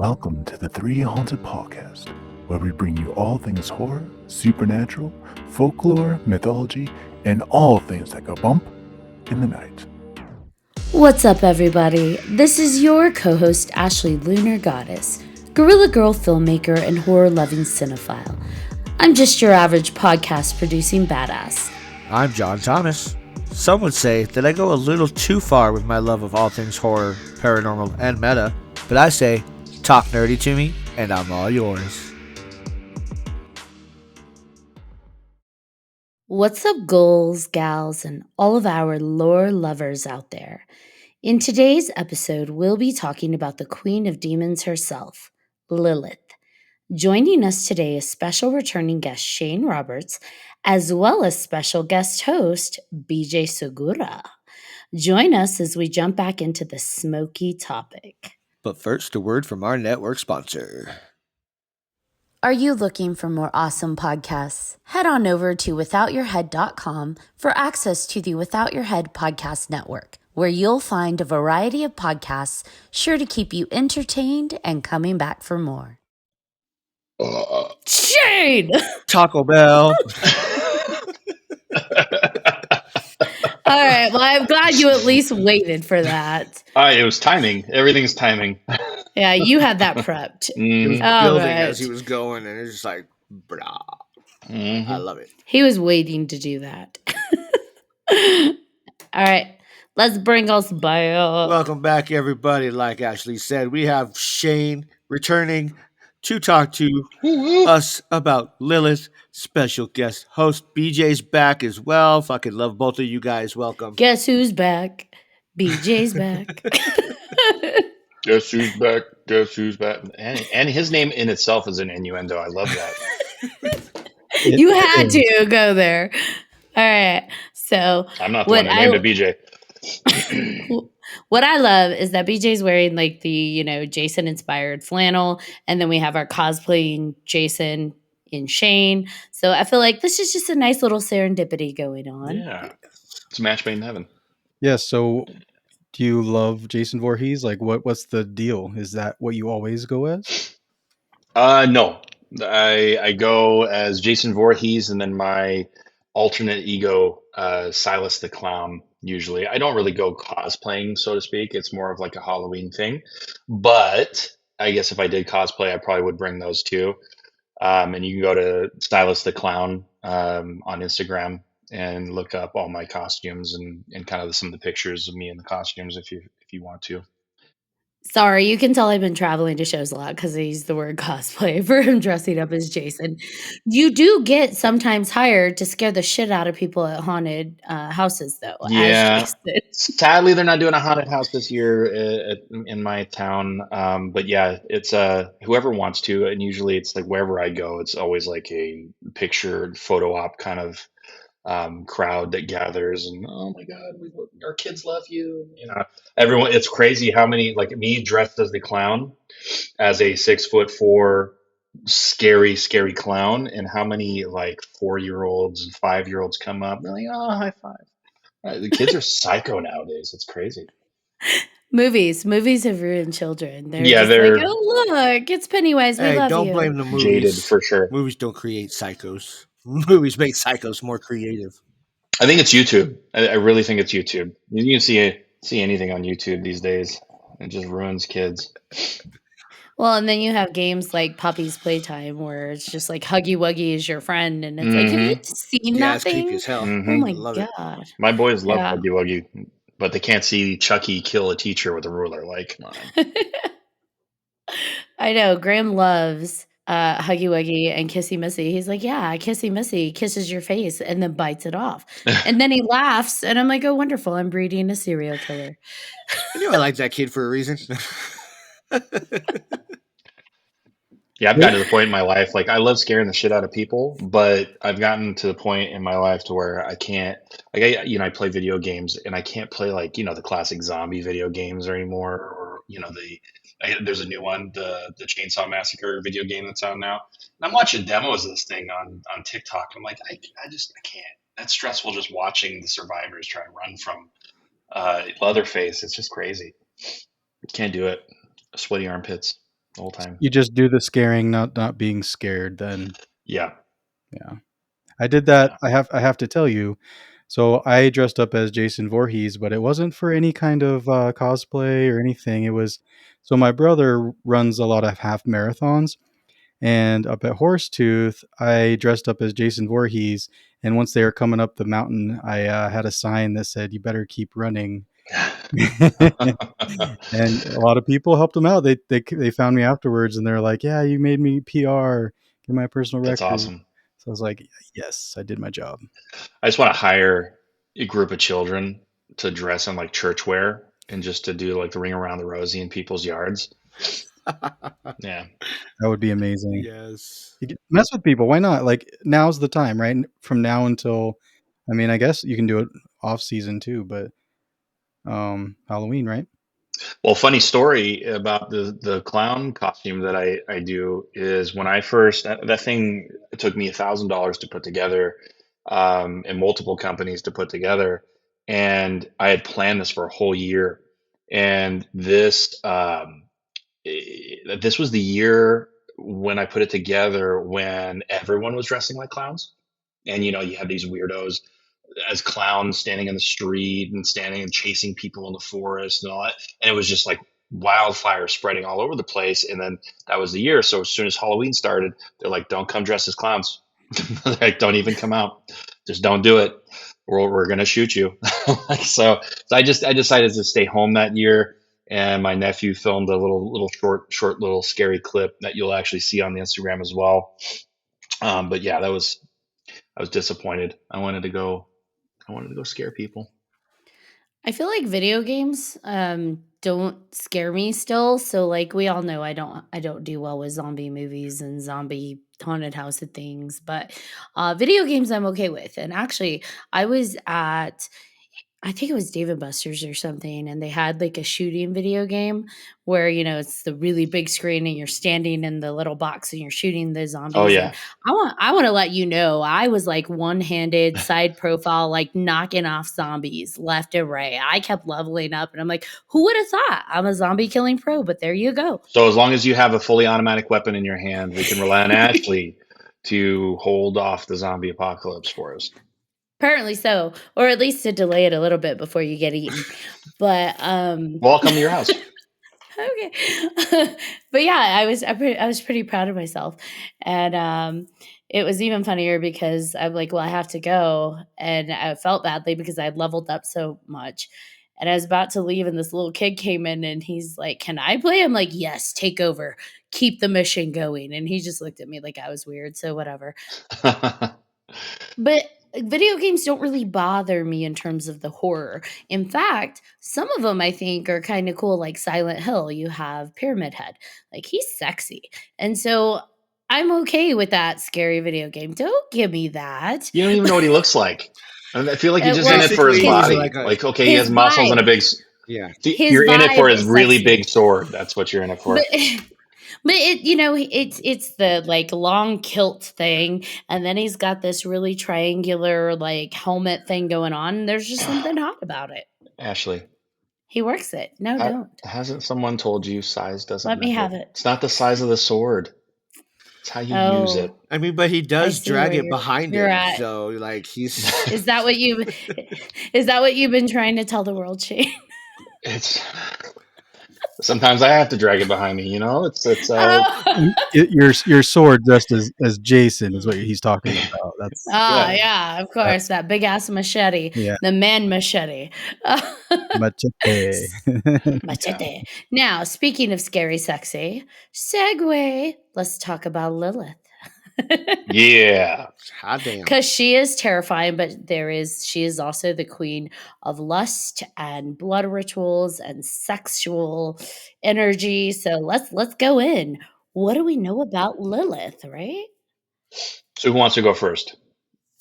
Welcome to the 3Haunted podcast, where we bring you all things horror, supernatural, folklore, mythology, and all things that go bump in the night. What's up, everybody? This is your co-host, Ashley Lunar Goddess, Gorilla Girl filmmaker and horror-loving cinephile. I'm just your average podcast-producing badass. I'm John Thomas. Some would say that I go a little too far with my love of all things horror, paranormal, and meta, but I say, talk nerdy to me, and I'm all yours. What's up, ghouls, gals, and all of our lore lovers out there? In today's episode, we'll be talking about the Queen of Demons herself, Lilith. Joining us today is special returning guest Shane Roberts, as well as special guest host BJ Segura. Join us as we jump back into the smoky topic. But first, a word from our network sponsor. Are you looking for more awesome podcasts? Head on over to withoutyourhead.com for access to the Without Your Head podcast network, where you'll find a variety of podcasts sure to keep you entertained and coming back for more. Shane! Taco Bell. All right, well, I'm glad you at least waited for that. It was timing. Everything's timing. Yeah, you had that prepped. He was All building right. as he was going, and it's just like, brah. I love it. He was waiting to do that. All right, let's bring us back. Welcome back, everybody. Like Ashley said, we have Shane returning to talk to us about Lilith. Special guest host BJ's back as well. Fucking love both of you guys. Welcome. Guess who's back? BJ's back. Guess who's back? Guess who's back? And his name in itself is an innuendo. I love that. You had to go there. All right. So I'm not the one that named it BJ. what I love is that BJ's wearing like the, Jason inspired flannel. And then we have our cosplaying Jason in Shane. So I feel like this is just a nice little serendipity going on. Yeah. It's a match made in heaven. Yeah, so do you love Jason Voorhees? Like what's the deal? Is that what you always go as? No. I go as Jason Voorhees and then my alternate ego, Silas the Clown, usually. I don't really go cosplaying, so to speak. It's more of like a Halloween thing. But I guess if I did cosplay, I probably would bring those too. And you can go to Silas the Clown on Instagram and look up all my costumes and kind of some of the pictures of me in the costumes if you want to. Sorry, you can tell I've been traveling to shows a lot because I use the word cosplay for him dressing up as Jason. You do get sometimes hired to scare the shit out of people at haunted houses, though. Yeah. As Jason. Sadly, they're not doing a haunted house this year in my town. But yeah, it's whoever wants to, and usually it's like wherever I go, it's always like a picture photo op kind of crowd that gathers, and oh my god, our kids love you. Everyone. It's crazy how many, like me dressed as the clown, as a 6'4" scary clown, and how many like 4-year-olds and 5-year-olds come up. They're like, oh, high five. The kids are psycho nowadays. It's crazy. Movies have ruined children. They're like, oh look, it's Pennywise. We love don't you. blame the movies. Jaded for sure. Movies don't create psychos. Movies make psychos more creative. I think it's YouTube. I really think it's YouTube. You can see anything on YouTube these days. It just ruins kids. Well, and then you have games like Puppy's Playtime where it's just like Huggy Wuggy is your friend, and it's like, have you seen that it's thing? creepy as hell. Oh my Love god! it. My boys love Yeah. Huggy Wuggy, but they can't see Chucky kill a teacher with a ruler. Like, come on. I know Graham loves Huggy Wuggy and Kissy Missy. He's like, yeah, Kissy Missy kisses your face and then bites it off, and then he laughs, and I'm like, oh, wonderful! I'm breeding a serial killer. I knew I liked that kid for a reason. Yeah, I've gotten to the point in my life, like I love scaring the shit out of people, but I've gotten to the point in my life to where I can't, like I play video games and I can't play like, the classic zombie video games anymore, or, there's a new one, the Chainsaw Massacre video game that's out now. And I'm watching demos of this thing on TikTok. I'm like, I can't. That's stressful just watching the survivors try to run from Leatherface. It's just crazy. Can't do it. Sweaty armpits. the whole time. You just do the scaring, not being scared. Then Yeah. yeah, I did that. Yeah. I have to tell you. So I dressed up as Jason Voorhees, but it wasn't for any kind of cosplay or anything. It was so my brother runs a lot of half marathons, and up at Horsetooth, I dressed up as Jason Voorhees. And once they were coming up the mountain, I had a sign that said, "You better keep running." And a lot of people helped him out. They found me afterwards, and they're like, "Yeah, you made me PR, get my personal That's record." awesome. So I was like, "Yes, I did my job." I just want to hire a group of children to dress in like church wear and just to do like the ring around the rosy in people's yards. Yeah. That would be amazing. Yes. You can mess with people. Why not? Like now's the time, right? From now until, I mean, I guess you can do it off season too, but Halloween, right? Well, funny story about the clown costume that I do is when I first that thing it took me $1,000 to put together, and multiple companies to put together, and I had planned this for a whole year, and this was the year when I put it together when everyone was dressing like clowns, and you had these weirdos as clowns standing in the street and standing and chasing people in the forest and all that. And it was just like wildfire spreading all over the place. And then that was the year. So as soon as Halloween started, they're like, don't come dressed as clowns. Like, don't even come out. Just don't do it. We're going to shoot you. So I decided to stay home that year. And my nephew filmed a little short little scary clip that you'll actually see on the Instagram as well. But yeah, I was disappointed. I wanted to go scare people. I feel like video games don't scare me still. So like we all know I don't do well with zombie movies and zombie haunted house and things, but video games I'm okay with. And actually I was at I think it was Dave and Buster's or something, and they had like a shooting video game where, it's the really big screen and you're standing in the little box and you're shooting the Oh zombies. And yeah. I want to let you know, I was like one-handed side profile, like knocking off zombies left and right. I kept leveling up and I'm like, who would have thought I'm a zombie killing pro? But there you go. So as long as you have a fully automatic weapon in your hand, we can rely on Ashley to hold off the zombie apocalypse for us. Apparently so, or at least to delay it a little bit before you get eaten. But Well, I'll come to your house. okay. But yeah, I was pretty proud of myself. And it was even funnier because I'm like, well, I have to go. And I felt badly because I had leveled up so much. And I was about to leave, and this little kid came in and he's like, "Can I play?" I'm like, "Yes, take over. Keep the mission going." And he just looked at me like I was weird. So whatever. But video games don't really bother me in terms of the horror. In fact, some of them I think are kind of cool, like Silent Hill. You have Pyramid Head, like he's sexy, and so I'm okay with that scary video game. Don't give me that. You don't even know what he looks like. And I feel like you're just in Well, it for his Basically, he's his body. like a Like, okay, he has his muscles and a vibe, big. yeah. See, his you're in it for vibe his is really sexy, big sword. That's what you're in it but. for. But it's the like long kilt thing, and then he's got this really triangular like helmet thing going on. And there's just something hot about it. Ashley, He works it. No, don't. hasn't someone told you size doesn't Let me have matter? it. It's not the size of the sword. It's how you use it. Oh, I mean, but he I does see drag where it you're behind you're him, at. so like he's Is that what you is that what you've been trying to tell the world, Shane? It's sometimes I have to drag it behind me. It's Oh. Your sword dressed as Jason is what he's talking about. That's Ah, yeah. yeah, of that, course, that big ass machete, yeah, the man machete. machete. S- Yeah. Machete. Now, speaking of scary sexy, segue, let's talk about Lilith. Yeah. hot damn. Because she is terrifying, but she is also the queen of lust and blood rituals and sexual energy. So let's go in. What do we know about Lilith, right? So who wants to go first?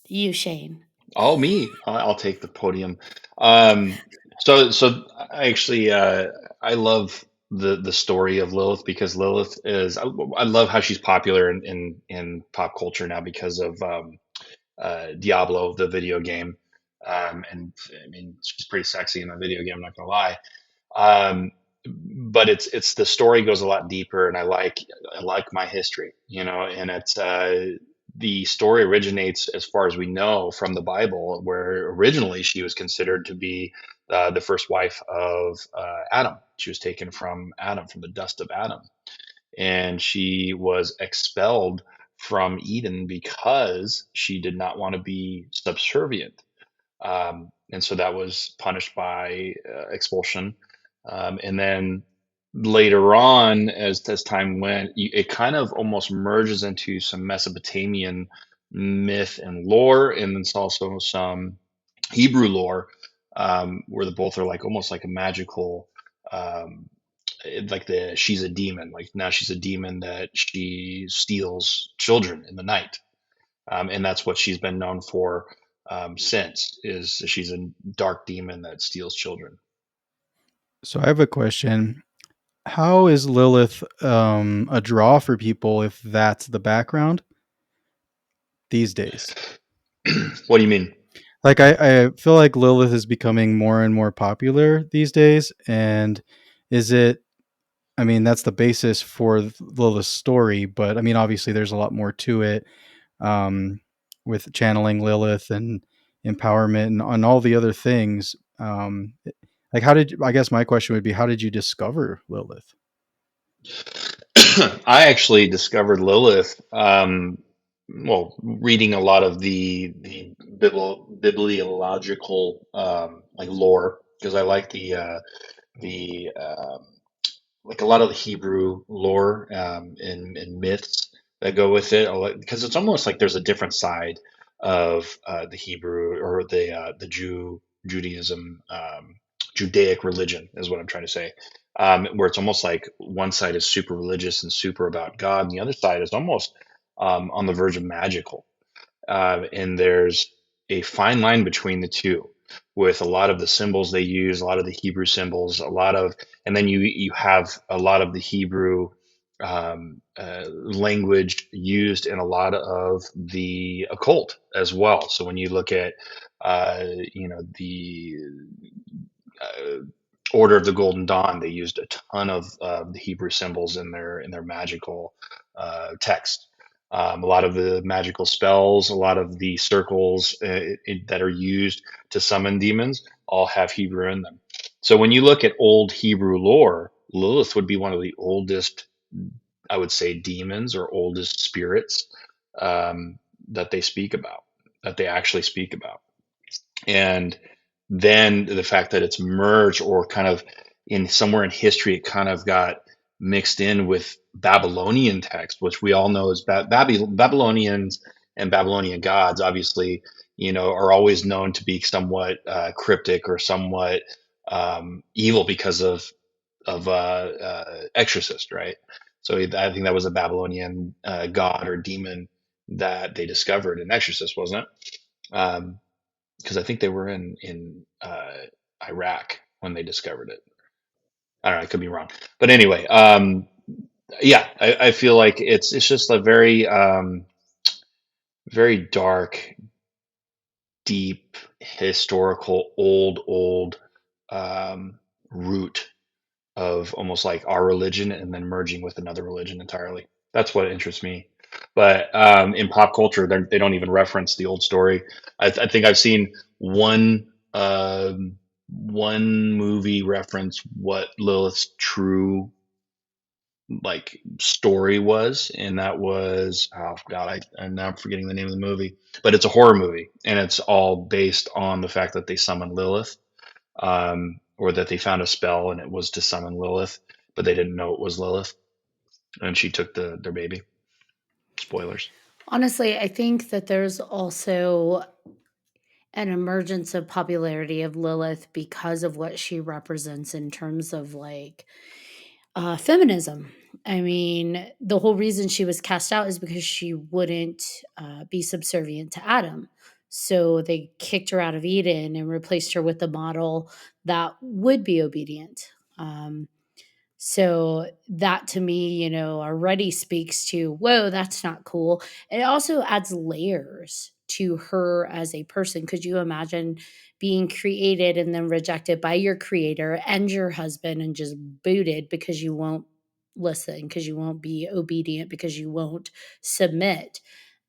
You, Shane. Oh, me. I'll take the podium. Um, so I actually I love the story of Lilith because Lilith is I love how she's popular in pop culture now because of Diablo, the video game. And I mean she's pretty sexy in the video game. I'm not gonna lie. Um, but it's the story goes a lot deeper, and I like my history, and it's the story originates, as far as we know, from the Bible, where originally she was considered to be the first wife of Adam. She was taken from Adam, from the dust of Adam, and she was expelled from Eden because she did not want to be subservient, and so that was punished by expulsion. And then later on, as time went, it kind of almost merges into some Mesopotamian myth and lore, and then also some Hebrew lore, where the both are like almost like a magical. Like she's a demon. Like now she's a demon that she steals children in the night, and that's what she's been known for since. Is she's a dark demon that steals children. So I have a question. How is Lilith a draw for people if that's the background these days? What do you mean? Like I feel like Lilith is becoming more and more popular these days. And is it, I mean, that's the basis for Lilith's story, but I mean, obviously there's a lot more to it, with channeling Lilith and empowerment and all the other things. Like I guess my question would be, how did you discover Lilith? I actually discovered Lilith. Well, reading a lot of the bibliological like lore, because I like the like a lot of the Hebrew lore, and myths that go with it, because it's almost like there's a different side of the Hebrew, or the Judaism, Judaic religion is what I'm trying to say, where it's almost like one side is super religious and super about God, and the other side is almost on the verge of magical, and there's a fine line between the two, with a lot of the symbols they use, a lot of the Hebrew symbols, and then you have a lot of the Hebrew language used in a lot of the occult as well. So when you look at the uh, Order of the Golden Dawn, they used a ton of the Hebrew symbols in their magical text. A lot of the magical spells, a lot of the circles that are used to summon demons, all have Hebrew in them. So when you look at old Hebrew lore, Lilith would be one of the oldest, I would say, demons or oldest spirits that they speak about, that they actually speak about. And then the fact that it's merged, or kind of in somewhere in history, it kind of got mixed in with Babylonian text, which we all know is Babylonians and Babylonian gods, obviously, are always known to be somewhat cryptic, or somewhat evil, because of Exorcist, right? So I think that was a Babylonian god or demon that they discovered in Exorcist, wasn't it? Because I think they were in Iraq when they discovered it. I don't know. I could be wrong, but anyway, yeah, I feel like it's just a very very dark, deep, historical, old root of almost like our religion, and then merging with another religion entirely. That's what interests me. But in pop culture, they don't even reference the old story. I think I've seen one movie reference what Lilith's true like story was, and that was, oh god, I'm now forgetting the name of the movie, but it's a horror movie, and it's all based on the fact that they summoned Lilith, or that they found a spell and it was to summon Lilith, but they didn't know it was Lilith, and she took their baby. Spoilers. Honestly, I think that there's also an emergence of popularity of Lilith because of what she represents in terms of like feminism. I mean, the whole reason she was cast out is because she wouldn't be subservient to Adam. So they kicked her out of Eden and replaced her with a model that would be obedient. So that to me, already speaks to, whoa, that's not cool. It also adds layers to her as a person. Could you imagine being created and then rejected by your creator and your husband and just booted because you won't listen, because you won't be obedient, because you won't submit?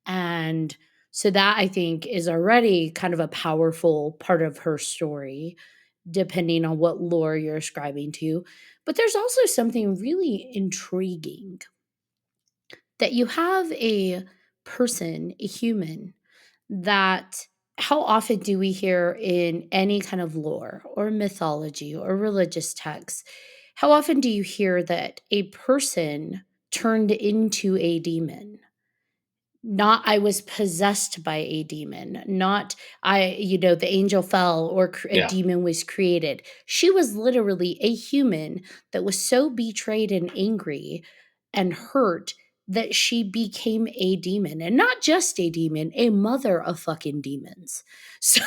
And so that, I think, is already kind of a powerful part of her story, depending on what lore you're ascribing to. But there's also something really intriguing that you have a person, a human, that how often do we hear in any kind of lore or mythology or religious texts? How often do you hear that a person turned into a demon? Not I was possessed by a demon, not the angel fell or a Yeah. demon was created. She was literally a human that was so betrayed and angry and hurt that she became a demon, and not just a demon, a mother of fucking demons. So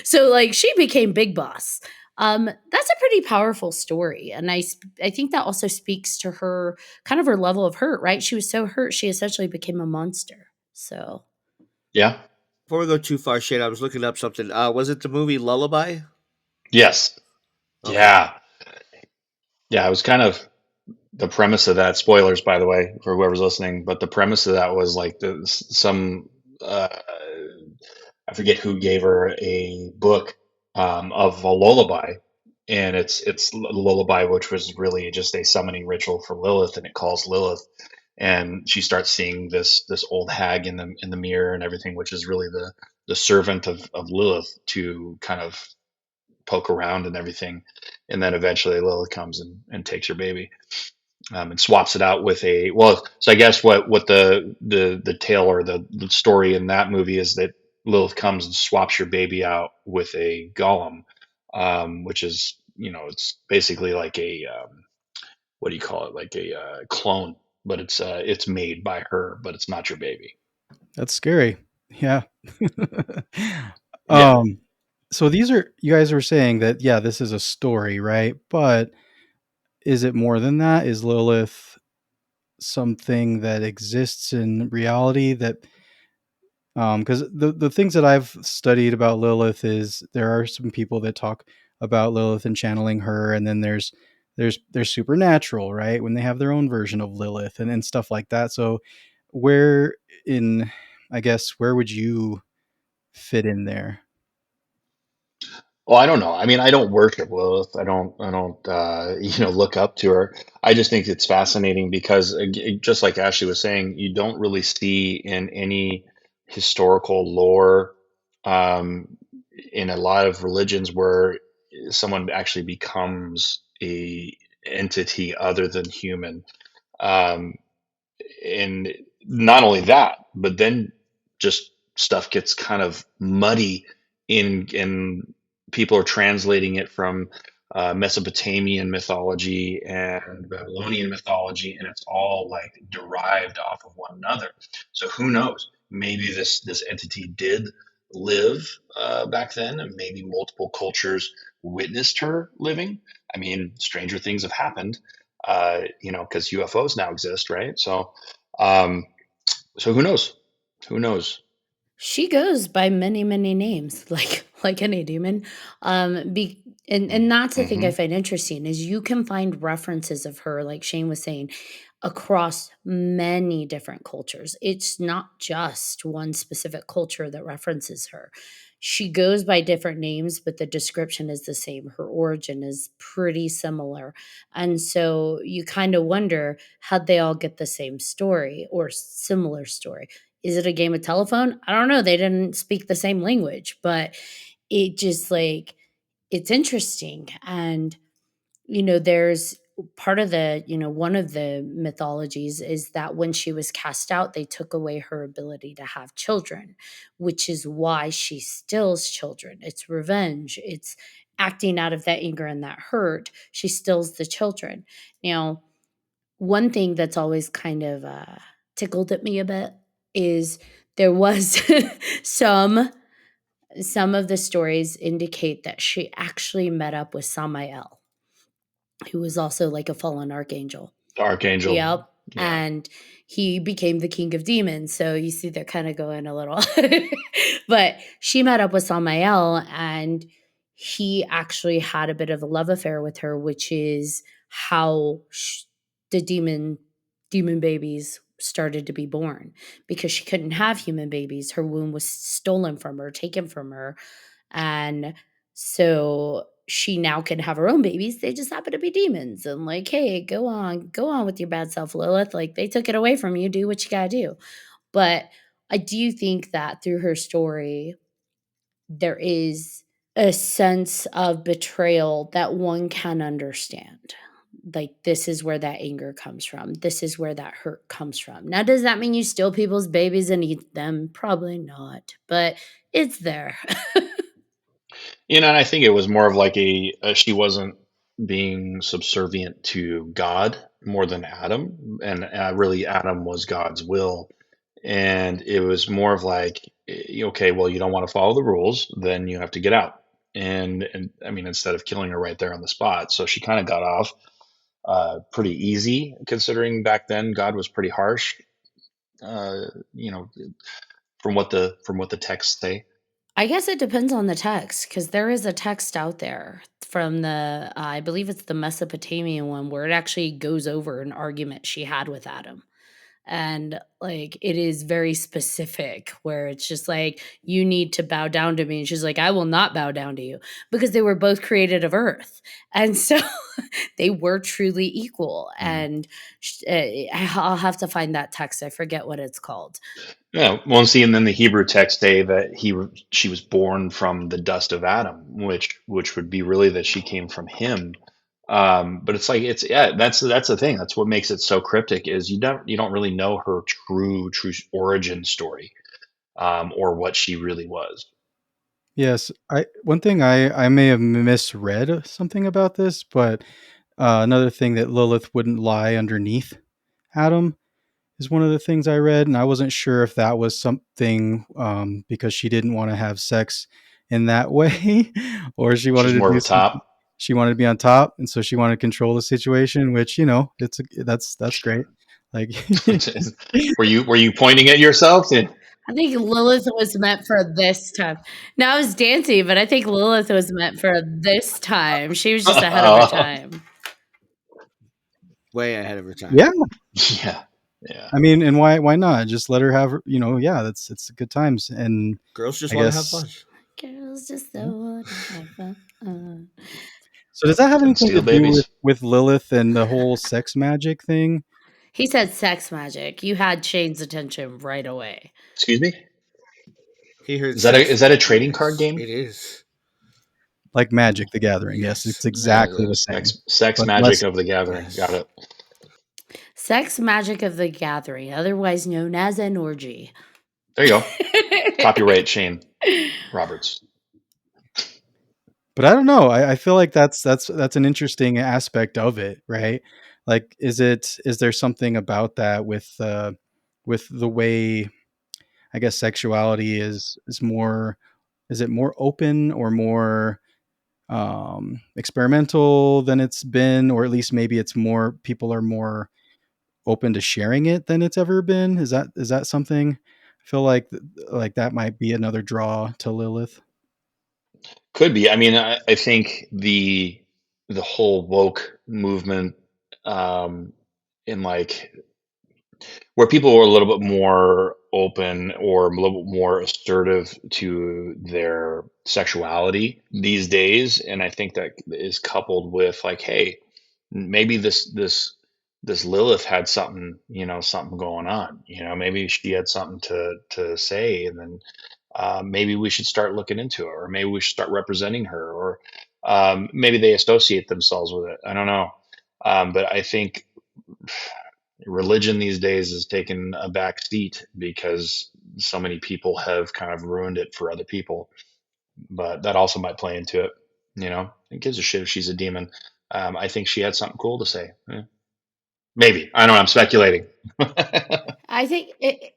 so like she became big boss. That's a pretty powerful story, and I think that also speaks to her, kind of her level of hurt, right? She was so hurt, she essentially became a monster. So, Yeah. Before we go too far, Shane, I was looking up something. Was it the movie Lullaby? Yes. Okay. Yeah. Yeah. It was kind of the premise of that. Spoilers, by the way, for whoever's listening. But the premise of that was like some I forget who gave her a book of a lullaby, and it's lullaby, which was really just a summoning ritual for Lilith, and it calls Lilith, and she starts seeing this old hag in the mirror and everything, which is really the servant of Lilith to kind of poke around and everything, and then eventually Lilith comes and takes her baby, and swaps it out with a well. So I guess what the tale or the story in that movie is that Lilith comes and swaps your baby out with a golem, which is it's basically like a what do you call it, like a clone, but it's made by her, but it's not your baby. That's scary. Yeah. Yeah. um, so these are, you guys were saying that, yeah, this is a story, right? But is it more than that? Is Lilith something that exists in reality that, because the things that I've studied about Lilith is there are some people that talk about Lilith and channeling her, and then there's supernatural, right? When they have their own version of Lilith and stuff like that. So where in, I guess, where would you fit in there? Well, I don't know. I mean, I don't worship Lilith. I don't, look up to her. I just think it's fascinating because, just like Ashley was saying, you don't really see in any historical lore, um, in a lot of religions where someone actually becomes a entity other than human. Um, and not only that, but then just stuff gets kind of muddy in people are translating it from Mesopotamian mythology and Babylonian mythology, and it's all like derived off of one another. So who knows? Maybe this entity did live back then, and maybe multiple cultures witnessed her living. I mean, stranger things have happened, because UFOs now exist, right? Um, so who knows? Who knows? she goes by many, many names, like any demon. And that's the thing I Hmm. find interesting is you can find references of her, like Shane was saying, across many different cultures. It's not just one specific culture that references her. She goes by different names, but the description is the same. Her origin is pretty similar. And so you kind of wonder, how'd they all get the same story or similar story? Is it a game of telephone? I don't know. They didn't speak the same language, but it just like it's interesting. And there's part of one of the mythologies is that when she was cast out, they took away her ability to have children, which is why she steals children. It's revenge. It's acting out of that anger and that hurt. She steals the children. Now, one thing that's always kind of tickled at me a bit is there was some some of the stories indicate that she actually met up with Samael, who was also like a fallen archangel. Archangel. Yep. Yeah. and he became the king of demons. So you see, they're kind of going a little. But she met up with Samael, and he actually had a bit of a love affair with her, which is how the demon babies started to be born, because she couldn't have human babies. Her womb was stolen from her, taken from her, and so she now can have her own babies. They just happen to be demons. And like, hey, go on with your bad self, Lilith. Like, they took it away from you. Do what you gotta do. But I do think that through her story, there is a sense of betrayal that one can understand. Like, this is where that anger comes from. This is where that hurt comes from. Now, does that mean you steal people's babies and eat them? Probably not, but it's there. And I think it was more of like she wasn't being subservient to God more than Adam, and really Adam was God's will, and it was more of like, okay, well, you don't want to follow the rules, then you have to get out. And I mean, instead of killing her right there on the spot, so she kind of got off pretty easy, considering back then God was pretty harsh. Uh, you know, from what the texts say. I guess it depends on the text, because there is a text out there from I believe it's the Mesopotamian one, where it actually goes over an argument she had with Adam. And like, it is very specific, where it's just like, you need to bow down to me. And she's like, I will not bow down to you, because they were both created of earth. And so they were truly equal. Mm. And I'll have to find that text. I forget what it's called. Yeah, well, and see, and then the Hebrew texts say that she was born from the dust of Adam, which would be really that she came from him. But it's like yeah, that's the thing. That's what makes it so cryptic, is you don't really know her true origin story, or what she really was. Yes, one thing I may have misread something about this, but another thing that Lilith wouldn't lie underneath Adam is one of the things I read, and I wasn't sure if that was something because she didn't want to have sex in that way, or she wanted She's to more of do a something. top. She wanted to be on top, and so she wanted to control the situation. Which that's great. Like, Were you pointing at yourself? I think Lilith was meant for this time. Now I was dancing, but I think Lilith was meant for this time. She was just ahead of her time. Way ahead of her time. yeah, Yeah, yeah. I mean, and why not just let her have yeah, that's it's good times, and Girls just I want to have guess. fun. Girls just Yeah. so wanna have fun. So does that have Couldn't anything to steal do babies. with Lilith and the whole sex magic thing? He said sex magic. You had Shane's attention right away. Excuse me. He heard Is sex. that a trading card Yes, game? it is. Like Magic the Gathering. Yes, Yes. it's exactly the same, Sex but magic less. of the gathering. Got Yes. it. Sex magic of the gathering, otherwise known as an orgy. There you go. Copyright Shane Roberts. But I don't know. I feel like that's an interesting aspect of it, right? Like, is there something about that with the way, I guess, sexuality is more, is it more open or more experimental than it's been, or at least maybe it's more, people are more open to sharing it than it's ever been? Is that something? I feel like that might be another draw to Lilith. Could be. I mean, I think the whole woke movement, in like where people were a little bit more open or a little bit more assertive to their sexuality these days, and I think that is coupled with like, hey, maybe this Lilith had something, something going on. Maybe she had something to say, and then maybe we should start looking into it, or maybe we should start representing her, or maybe they associate themselves with it. I don't know, but I think religion these days has taken a back seat because so many people have kind of ruined it for other people. But that also might play into it. It gives a shit if she's a demon. I think she had something cool to say. Maybe. I don't know. I'm speculating. I think it.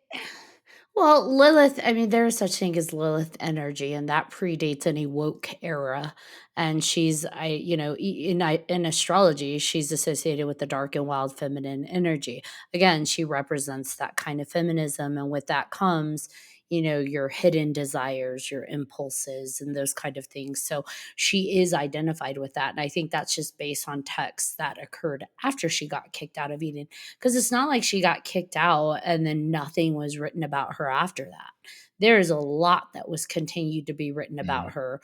Well, Lilith, I mean, there is such thing as Lilith energy, and that predates any woke era. And she's, in astrology, she's associated with the dark and wild feminine energy. Again, she represents that kind of feminism, and with that comes, your hidden desires, your impulses, and those kind of things. So she is identified with that, and I think that's just based on texts that occurred after she got kicked out of Eden, because it's not like she got kicked out and then nothing was written about her after that. There's a lot that was continued to be written about Mm. her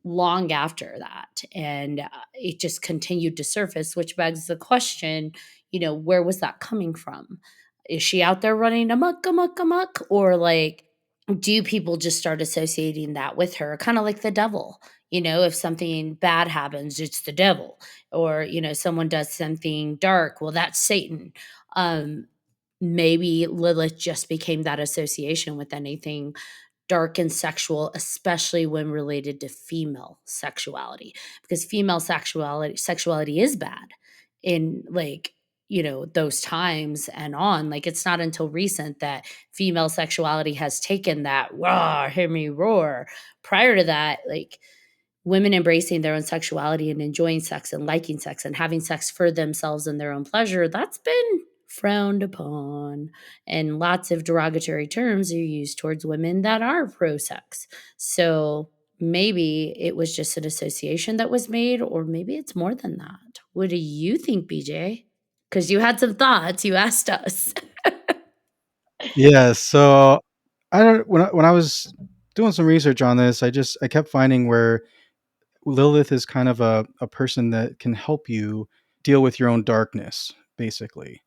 long after that. And it just continued to surface, which begs the question, where was that coming from? Is she out there running amok, amok, amok? Or like, do people just start associating that with her? Kind of like the devil. If something bad happens, it's the devil. Or, someone does something dark, well, that's Satan. Um, Maybe Lilith just became that association with anything dark and sexual, especially when related to female sexuality, because female sexuality is bad in, like, those times and on. Like, it's not until recent that female sexuality has taken that raw, hear me roar. Prior to that, like, women embracing their own sexuality and enjoying sex and liking sex and having sex for themselves and their own pleasure, that's been frowned upon. And lots of derogatory terms are used towards women that are pro sex. So maybe it was just an association that was made, or maybe it's more than that. What do you think, BJ? Because you had some thoughts. You asked us. Yeah, so I don't when I was doing some research on this, I kept finding where Lilith is kind of a person that can help you deal with your own darkness, basically.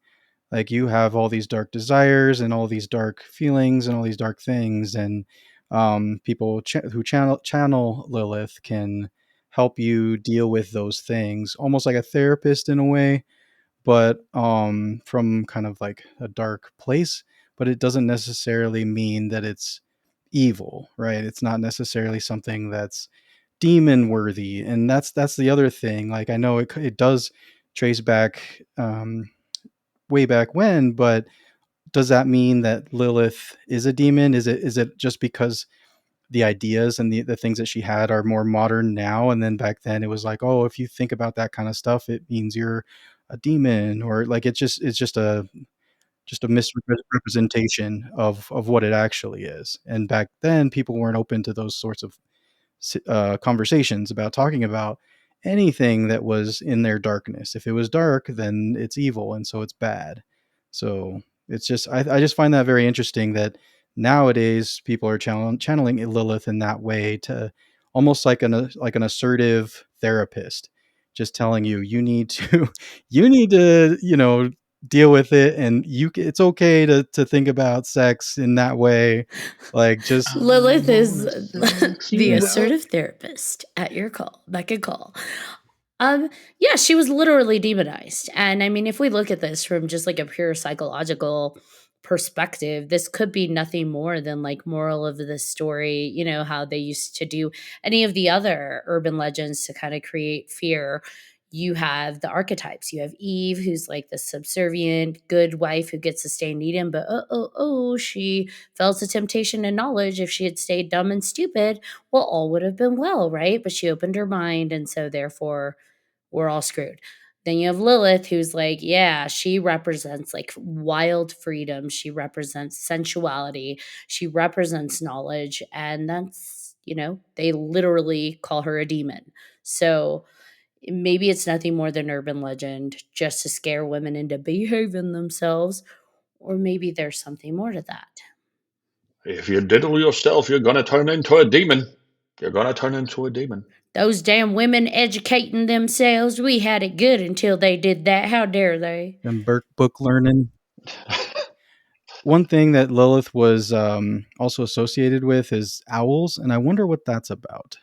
Like, you have all these dark desires and all these dark feelings and all these dark things, and people who channel Lilith can help you deal with those things, almost like a therapist in a way, but from kind of like a dark place. But it doesn't necessarily mean that it's evil, right? It's not necessarily something that's demon worthy, and that's the other thing. Like, I know it does trace back way back when, but does that mean that Lilith is a demon? Is it just because the ideas and the things that she had are more modern now, and then back then it was like, oh, if you think about that kind of stuff, it means you're a demon? Or like, it's just a misrepresentation of what it actually is. And back then people weren't open to those sorts of conversations about talking about anything that was in their darkness. If it was dark, then it's evil, and so it's bad. So it's just, I just find that very interesting that nowadays people are channeling Lilith in that way, to almost like an assertive therapist, just telling you, you need to you need to deal with it, and it's okay to think about sex in that way. Like, just Lilith I is wanna sex the you up. assertive therapist at your call, beck and call. Yeah, she was literally demonized. And I mean, if we look at this from just like a pure psychological perspective, this could be nothing more than like moral of the story, how they used to do any of the other urban legends to kind of create fear. You have the archetypes. You have Eve, who's like the subservient, good wife who gets to stay in Eden, but she fell to temptation and knowledge. If she had stayed dumb and stupid, well, all would have been well, right? But she opened her mind, and so therefore we're all screwed. Then you have Lilith, who's like, yeah, she represents like wild freedom. She represents sensuality. She represents knowledge. And that's, they literally call her a demon. So maybe it's nothing more than urban legend just to scare women into behaving themselves. Or maybe there's something more to that. If you diddle yourself, you're gonna turn into a demon. You're gonna turn into a demon. Those damn women educating themselves, we had it good until they did that. How dare they? and book learning. One thing that Lilith was also associated with is owls, and I wonder what that's about.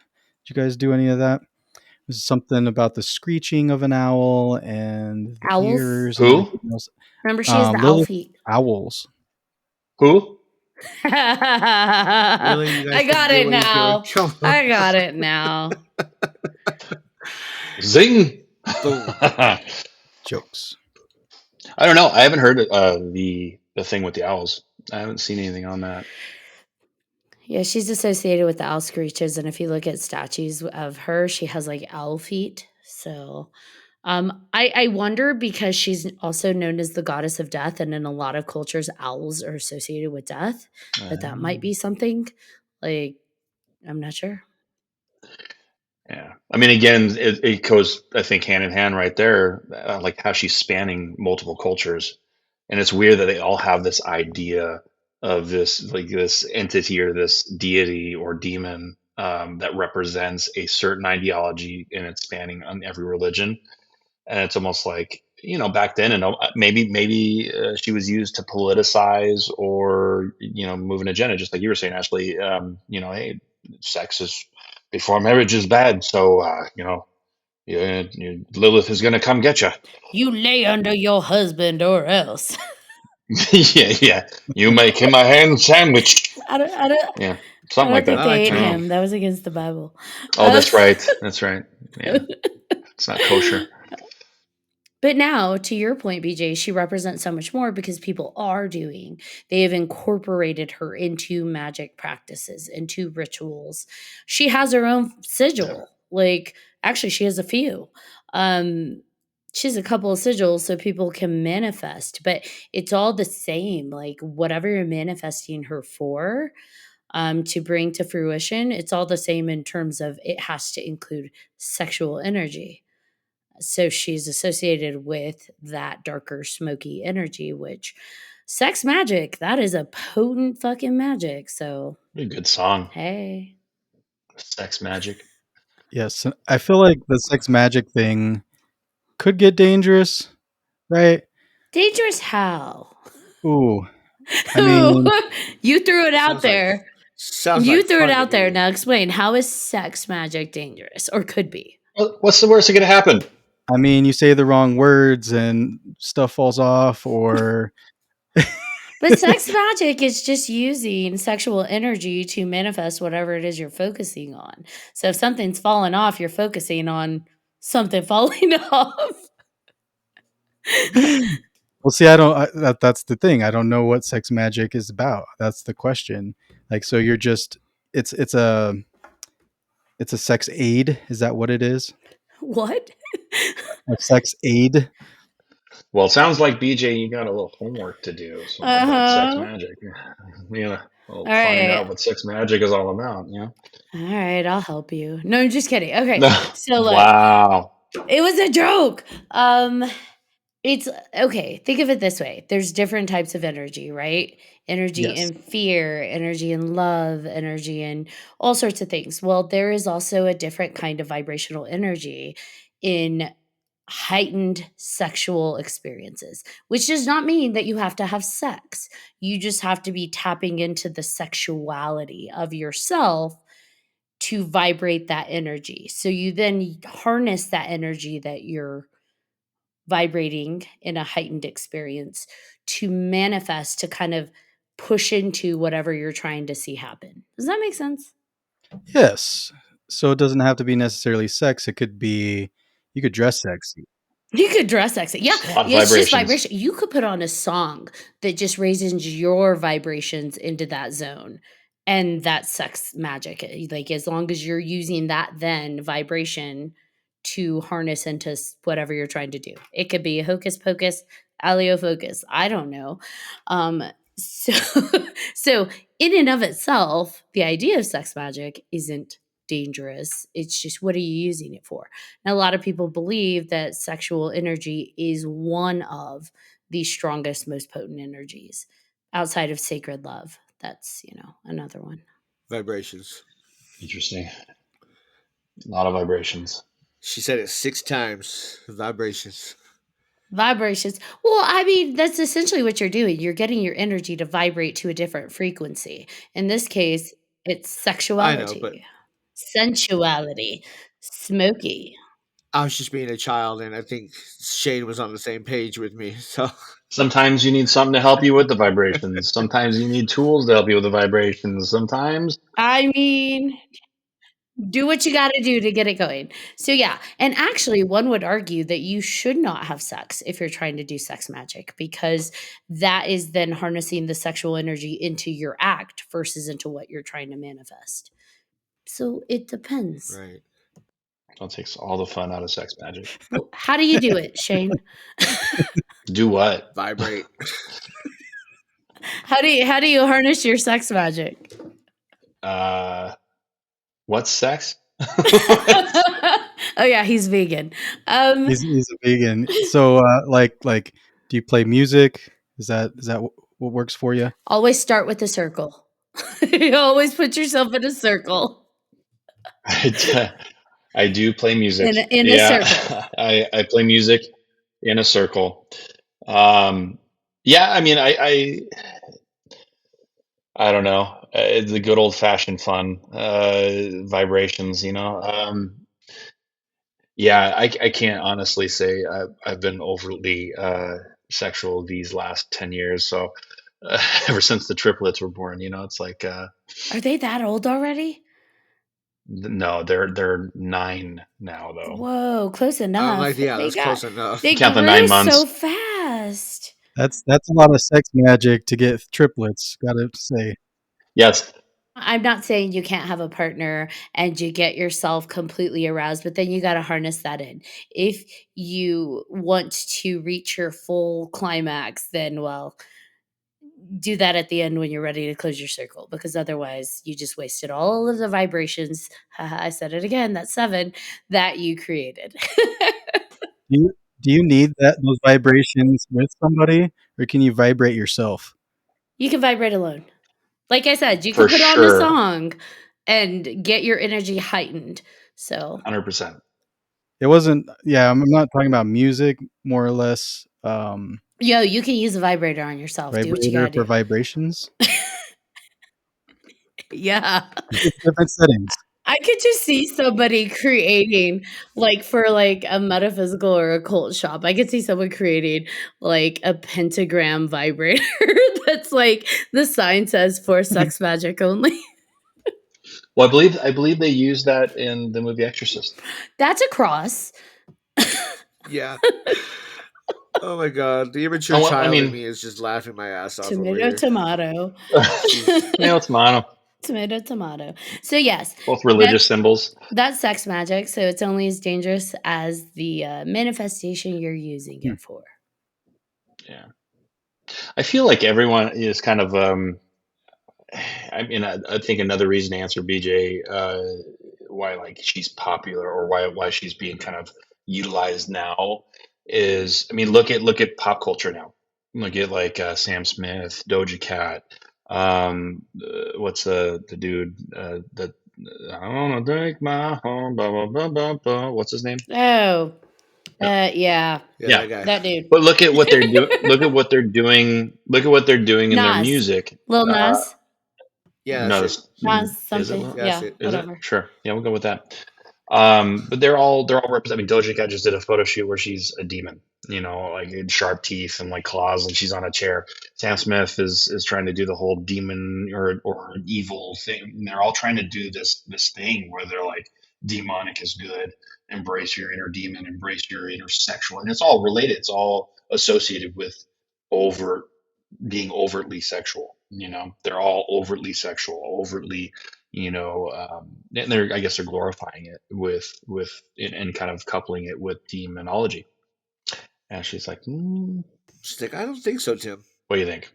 Did you guys do any of that? There's something about the screeching of an owl and the Owls? ears and Who? everything else. Remember, she has the owl Lilith, feet. owls. Who? Really? You guys I can got get it where he's going? now. Come on. I got it now. Zing! Boom. Jokes. I don't know. I haven't heard the thing with the owls. I haven't seen anything on that. Yeah, she's associated with the owl screeches, and if you look at statues of her, she has like owl feet. So, I wonder because she's also known as the goddess of death, and in a lot of cultures, owls are associated with death. That might be something. Like, I'm not sure. Yeah, I mean, again, it goes, I think, hand in hand right there, like how she's spanning multiple cultures, and it's weird that they all have this idea of this, like, this entity or this deity or demon, that represents a certain ideology, and it's spanning on every religion. And it's almost like, back then, and maybe she was used to politicize or move an agenda, just like you were saying, Ashley. Hey, sex is before marriage is bad, so Lilith is gonna come get you. You lay under your husband or else. Yeah, you make him a ham sandwich. I don't, I don't, Yeah, I something don't like think that. I they like ate that one. him. That was against the Bible. Oh, that's right. That's right. Yeah, it's not kosher. But now, to your point, BJ, she represents so much more because people are doing. They have incorporated her into magic practices, into rituals. She has her own Yeah, sigil. Like, actually, she has a few. She has a couple of sigils so people can manifest, but it's all the same. Like, whatever you're manifesting her for, to bring to fruition, it's all the same in terms of it has to include sexual energy. So she's associated with that darker, smoky energy, which sex magic, that is a potent fucking magic. So, a good song, hey. sex magic. Yes, I feel like the sex magic thing could get dangerous, right? Dangerous how? Ooh, I mean, You threw it out Sounds like there. sounds You like threw it fun to out there. me. Now explain, how is sex magic dangerous or could be? What's the worst that could happen? you say the wrong words and stuff falls off, or But sex magic is just using sexual energy to manifest whatever it is you're focusing on. So if something's falling off, you're focusing on something falling off. well, see, I don't. That's the thing. I don't know what sex magic is about. That's the question. Like, so you're just it's a sex aid. Is that what it is? What? A sex aid? Well, it sounds like BJ, you got a little homework to do about sex Uh-huh. magic. Yeah, All we'll find right. out what sex magic is all about. Yeah. All right, I'll help you. No, I'm just kidding. Okay. So look, Wow. it was a joke. It's okay. Think of it this way. There's different types of energy, right? Energy Yes. in fear, energy in love, energy in all sorts of things. Well, there is also a different kind of vibrational energy in heightened sexual experiences, which does not mean that you have to have sex. You just have to be tapping into the sexuality of yourself to vibrate that energy. So you then harness that energy that you're vibrating in a heightened experience to manifest, to kind of push into whatever you're trying to see happen. Does that make sense? Yes. So it doesn't have to be necessarily sex. It could be you could dress sexy. You could dress sexy. Yeah, It's a lot of it's just vibrations. vibration. You could put on a song that just raises your vibrations into that zone. And that's sex magic. Like, as long as you're using that then vibration to harness into whatever you're trying to do. It could be hocus pocus, aleo focus. I don't know. So so in and of itself, the idea of sex magic isn't dangerous. It's just, what are you using it for? And a lot of people believe that sexual energy is one of the strongest, most potent energies outside of sacred love. That's, another one. Vibrations. Interesting. A lot of vibrations. She said it 6 times. Vibrations. Vibrations. Well, I mean, that's essentially what you're doing. You're getting your energy to vibrate to a different frequency. In this case, it's I know, but sexuality, sensuality, smoky. I was just being a child, and I think Shane was on the same page with me. So Sometimes you need something to help you with the vibrations. Sometimes you need tools to help you with the vibrations. Sometimes I mean, Do what you gotta do to get it going. So, yeah, and actually, one would argue that you should not have sex if you're trying to do sex magic, because that is then harnessing the sexual energy into your act versus into what you're trying to manifest. So, it depends. Right. That takes all the fun out of sex magic. Well, how do you do it, Shane? Do what? Vibrate. How do you harness your sex magic? What's sex? Oh, yeah, he's vegan. He's a vegan. So, like, do you play music? Is that what works for you? Always start with a circle. You always put yourself in a circle. I do play music. In a circle. I play music in a circle. Yeah, I mean, I don't know. It's the good old fashioned fun, vibrations, you know. Yeah, I can't honestly say I've been overly sexual these last 10 years. So ever since the triplets were born, you know, it's like Are they that old already? no, they're 9 now though. Whoa, close I'm enough. like, yeah, that's close enough. They Count the grew 9 months. so fast. That's a lot of sex magic to get triplets. Gotta say. Yes, I'm not saying you can't have a partner and you get yourself completely aroused, but then you got to harness that in. If you want to reach your full climax, then, well, do that at the end when you're ready to close your circle, because otherwise you just wasted all of the vibrations. I said it again, that's 7 that you created. Do you need those vibrations with somebody, or can you vibrate yourself? You can vibrate alone. Like I said, you for can put on the sure. song and get your energy heightened. So 100%. It wasn't. Yeah, I'm not talking about music. More or less, you can use a vibrator on yourself. Do what you vibrator gotta for do. vibrations. Yeah. It's different settings. I could just see somebody creating, like, for, like, a metaphysical or occult shop, I could see someone creating, like, a pentagram vibrator that's, like, the sign says for sex magic only. Well, I believe they use that in the movie Exorcist. That's a cross. Yeah. Oh my god, the immature Oh, well, I child in mean, me is just laughing my ass off over Tomato, here. tomato. tomato. Tomato, tomato. So, yes, Both religious symbols. that's sex magic, so it's only as dangerous as the, manifestation you're using it for. Yeah. I feel like everyone is kind of I mean, I think another reason to answer BJ why like she's popular or why she's being kind of utilized now is, I mean, look at pop culture now. Look at like Sam Smith, Doja Cat. What's the dude that I wanna take my home, blah blah blah blah blah. What's his name? Oh, yeah, Yeah, Yeah. that guy. that dude. But look at what they're doing. Look at what they're doing. Look at what they're doing in their Nas. music. Lil Nas. Yeah, No, that's it. Nas is it? something. Yeah, Yeah, that's it. Is it? whatever. Sure. Yeah, we'll go with that. But they're all representing. Doja Cat just did a photo shoot where she's a demon, you know, like in sharp teeth and like claws, and she's on a chair. Sam Smith is trying to do the whole demon or evil thing. And they're all trying to do this thing where they're like, demonic is good. Embrace your inner demon. Embrace your inner sexual, and it's all related. It's all associated with over being overtly sexual. You know, they're all overtly sexual, overtly, you know, and they're, I guess they're glorifying it with and kind of coupling it with demonology. And she's like, She's like, I don't think so, Tim. what do you think?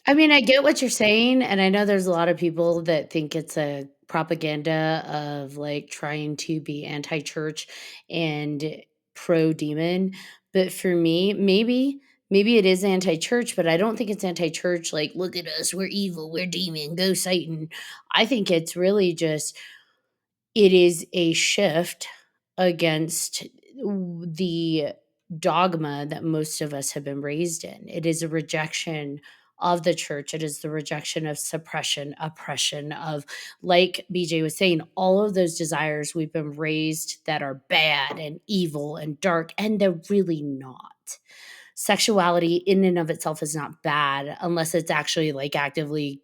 I mean, I get what you're saying, and I know there's a lot of people that think it's a propaganda of like trying to be anti-church and pro-demon. But for me, maybe it is anti-church, but I don't think it's anti-church. Like, look at us, we're evil, we're demon, go Satan. I think it's really just it is a shift against the dogma that most of us have been raised in. It is a rejection of the church. It is the rejection of suppression, oppression, of, like BJ was saying, all of those desires we've been raised that are bad and evil and dark, and they're really not. Sexuality in and of itself is not bad unless it's actually like actively,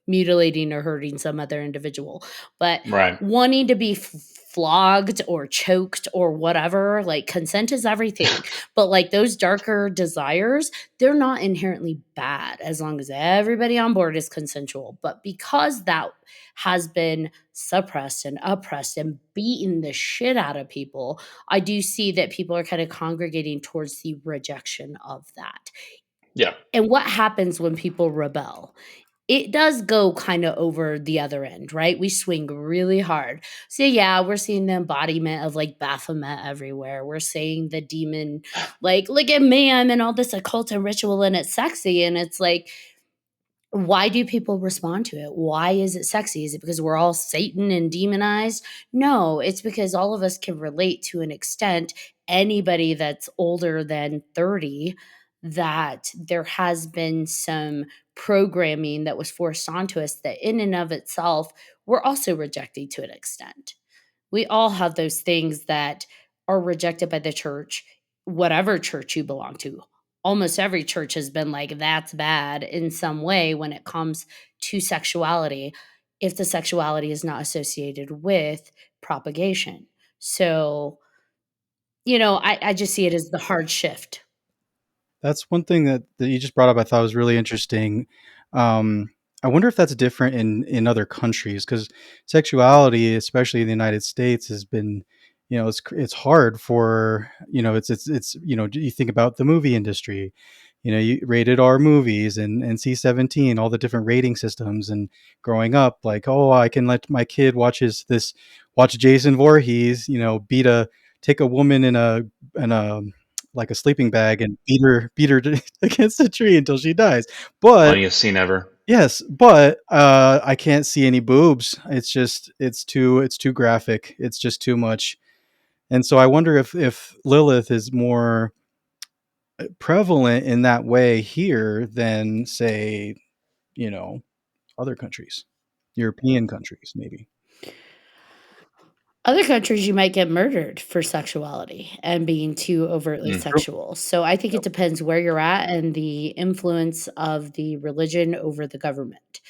mutilating or hurting some other individual. But Right. wanting to be flogged or choked or whatever, like consent is everything. But like those darker desires, they're not inherently bad as long as everybody on board is consensual. But because that has been suppressed and oppressed and beaten the shit out of people, I do see that people are kind of congregating towards the rejection of that. Yeah. And what happens when people rebel? It does go kind of over the other end, right? We swing really hard. So yeah, we're seeing the embodiment of like Baphomet everywhere. We're seeing the demon, like, look at me, I'm in all this occult and ritual and it's sexy. And it's like, why do people respond to it? Why is it sexy? Is it because we're all Satan and demonized? No, it's because all of us can relate to an extent. Anybody that's older than 30, that there has been some programming that was forced onto us that in and of itself, we're also rejecting to an extent. We all have those things that are rejected by the church, whatever church you belong to. Almost every church has been like, that's bad in some way when it comes to sexuality, if the sexuality is not associated with propagation. So, I just see it as the hard shift. That's one thing that you just brought up I thought was really interesting. I wonder if that's different in other countries, because sexuality, especially in the United States, has been, it's hard for, it's you think about the movie industry, you rated R movies and NC-17, all the different rating systems, and growing up, like, oh, I can let my kid watch Jason Voorhees, take a woman in a like a sleeping bag and beat her against a tree until she dies. But Funniest scene ever. yes, but I can't see any boobs. It's too graphic. It's just too much. And so I wonder if Lilith is more prevalent in that way here than, say, you know, other countries, European countries, maybe. Other countries, you might get murdered for sexuality and being too overtly Mm. True. sexual. So I think it Yep. depends where you're at and the influence of the religion over the government.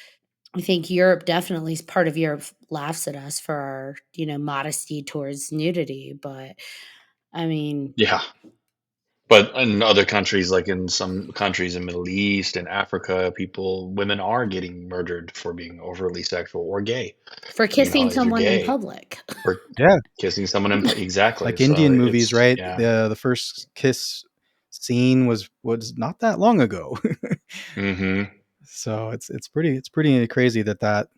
I think Europe definitely is part of Europe laughs at us for our, modesty towards nudity. But I mean, Yeah. But in other countries, like in some countries in Middle East and Africa, women are getting murdered for being overly sexual or gay, for being kissing held as you're someone in gay public. or Yeah, kissing someone exactly. like So Indian movies, it's right? yeah. The first kiss scene was not that long ago. Hmm. So it's pretty crazy that.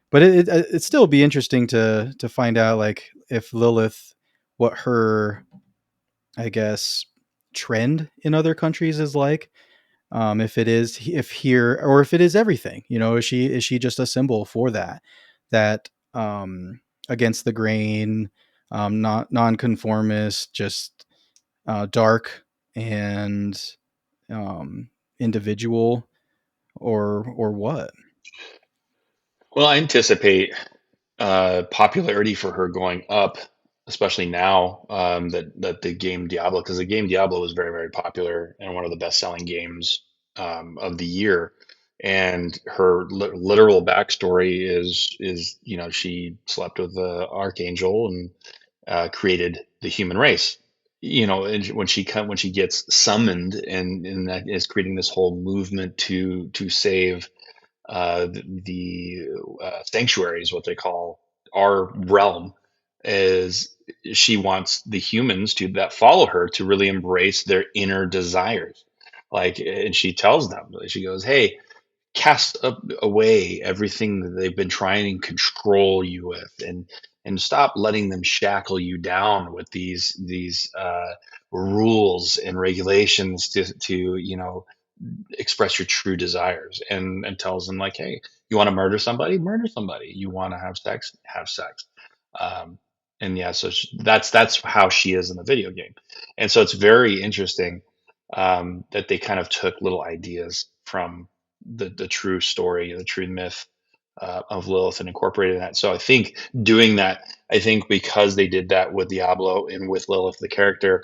But it'd still be interesting to find out, like, if Lilith, what her, I guess, trend in other countries is like. If here, or if it is everything, is she just a symbol for that against the grain, not nonconformist, just dark and individual, or what? Well, I anticipate popularity for her going up, especially now that the game Diablo, because the game Diablo was very, very popular and one of the best-selling games of the year. And her literal backstory is she slept with the archangel and created the human race. And when she gets summoned and that is creating this whole movement to save the sanctuary is what they call our realm, is she wants the humans to that follow her to really embrace their inner desires, like, and she tells them, she goes, hey, cast away everything that they've been trying to control you with, and stop letting them shackle you down with these rules and regulations to express your true desires, and tells them, like, hey, you want to murder somebody, you want to have sex. um and yeah, so that's how she is in the video game. And so it's very interesting that they kind of took little ideas from the true story, the true myth of Lilith, and incorporated that. So I think doing that, I think because they did that with Diablo and with Lilith the character,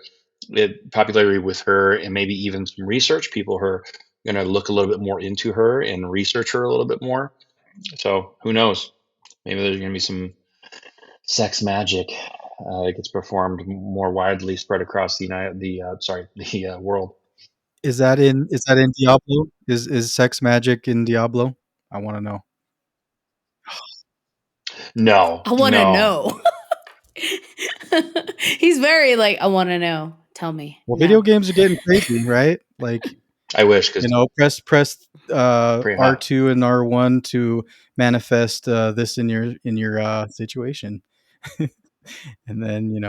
it popularity with her, and maybe even some research, people are going to look a little bit more into her and research her a little bit more. So who knows? Maybe there's going to be some sex magic that gets performed more widely, spread across the world. Is that in Diablo? Is sex magic in Diablo? I want to know. No, I want to no. know. He's very like, I want to know. Tell me. Well, video No. games are getting crazy, right? Like, I wish, because press pretty hot. R2 and R1 to manifest this in your situation. And then,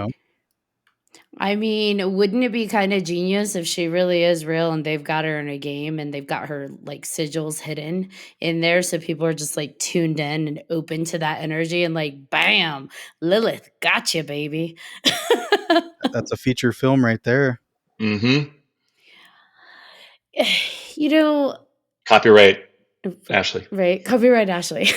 I mean, wouldn't it be kind of genius if she really is real and they've got her in a game and they've got her like sigils hidden in there so people are just like tuned in and open to that energy and like, bam, Lilith, gotcha, baby. that's a feature film right there. Mm-hmm. You know, Copyright, Ashley. right? Copyright Ashley.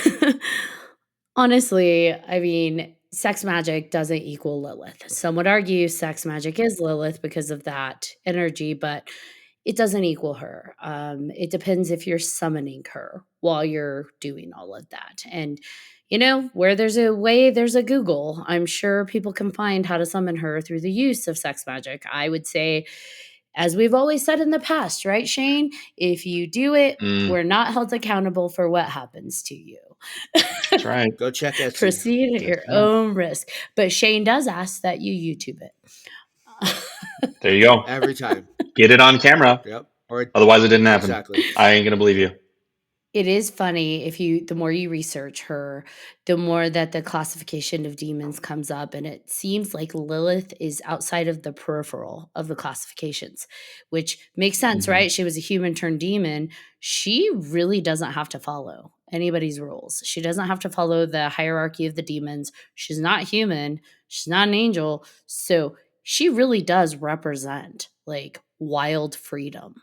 Honestly, I mean, sex magic doesn't equal Lilith. Some would argue sex magic is Lilith because of that energy, but it doesn't equal her. It depends if you're summoning her while you're doing all of that. And, where there's a way, there's a Google. I'm sure people can find how to summon her through the use of sex magic. I would say, as we've always said in the past, right, Shane? If you do it, we're not held accountable for what happens to you. That's right. Go check Etsy. Proceed at your own risk. But Shane does ask that you YouTube it. There you go. Every time. Get it on camera. Yep. Or Otherwise, it didn't happen. Exactly. I ain't gonna believe you. It is funny the more you research her, the more that the classification of demons comes up. And it seems like Lilith is outside of the peripheral of the classifications, which makes sense, Mhm. right? She was a human turned demon. She really doesn't have to follow anybody's rules. She doesn't have to follow the hierarchy of the demons. She's not human. She's not an angel. So she really does represent like wild freedom.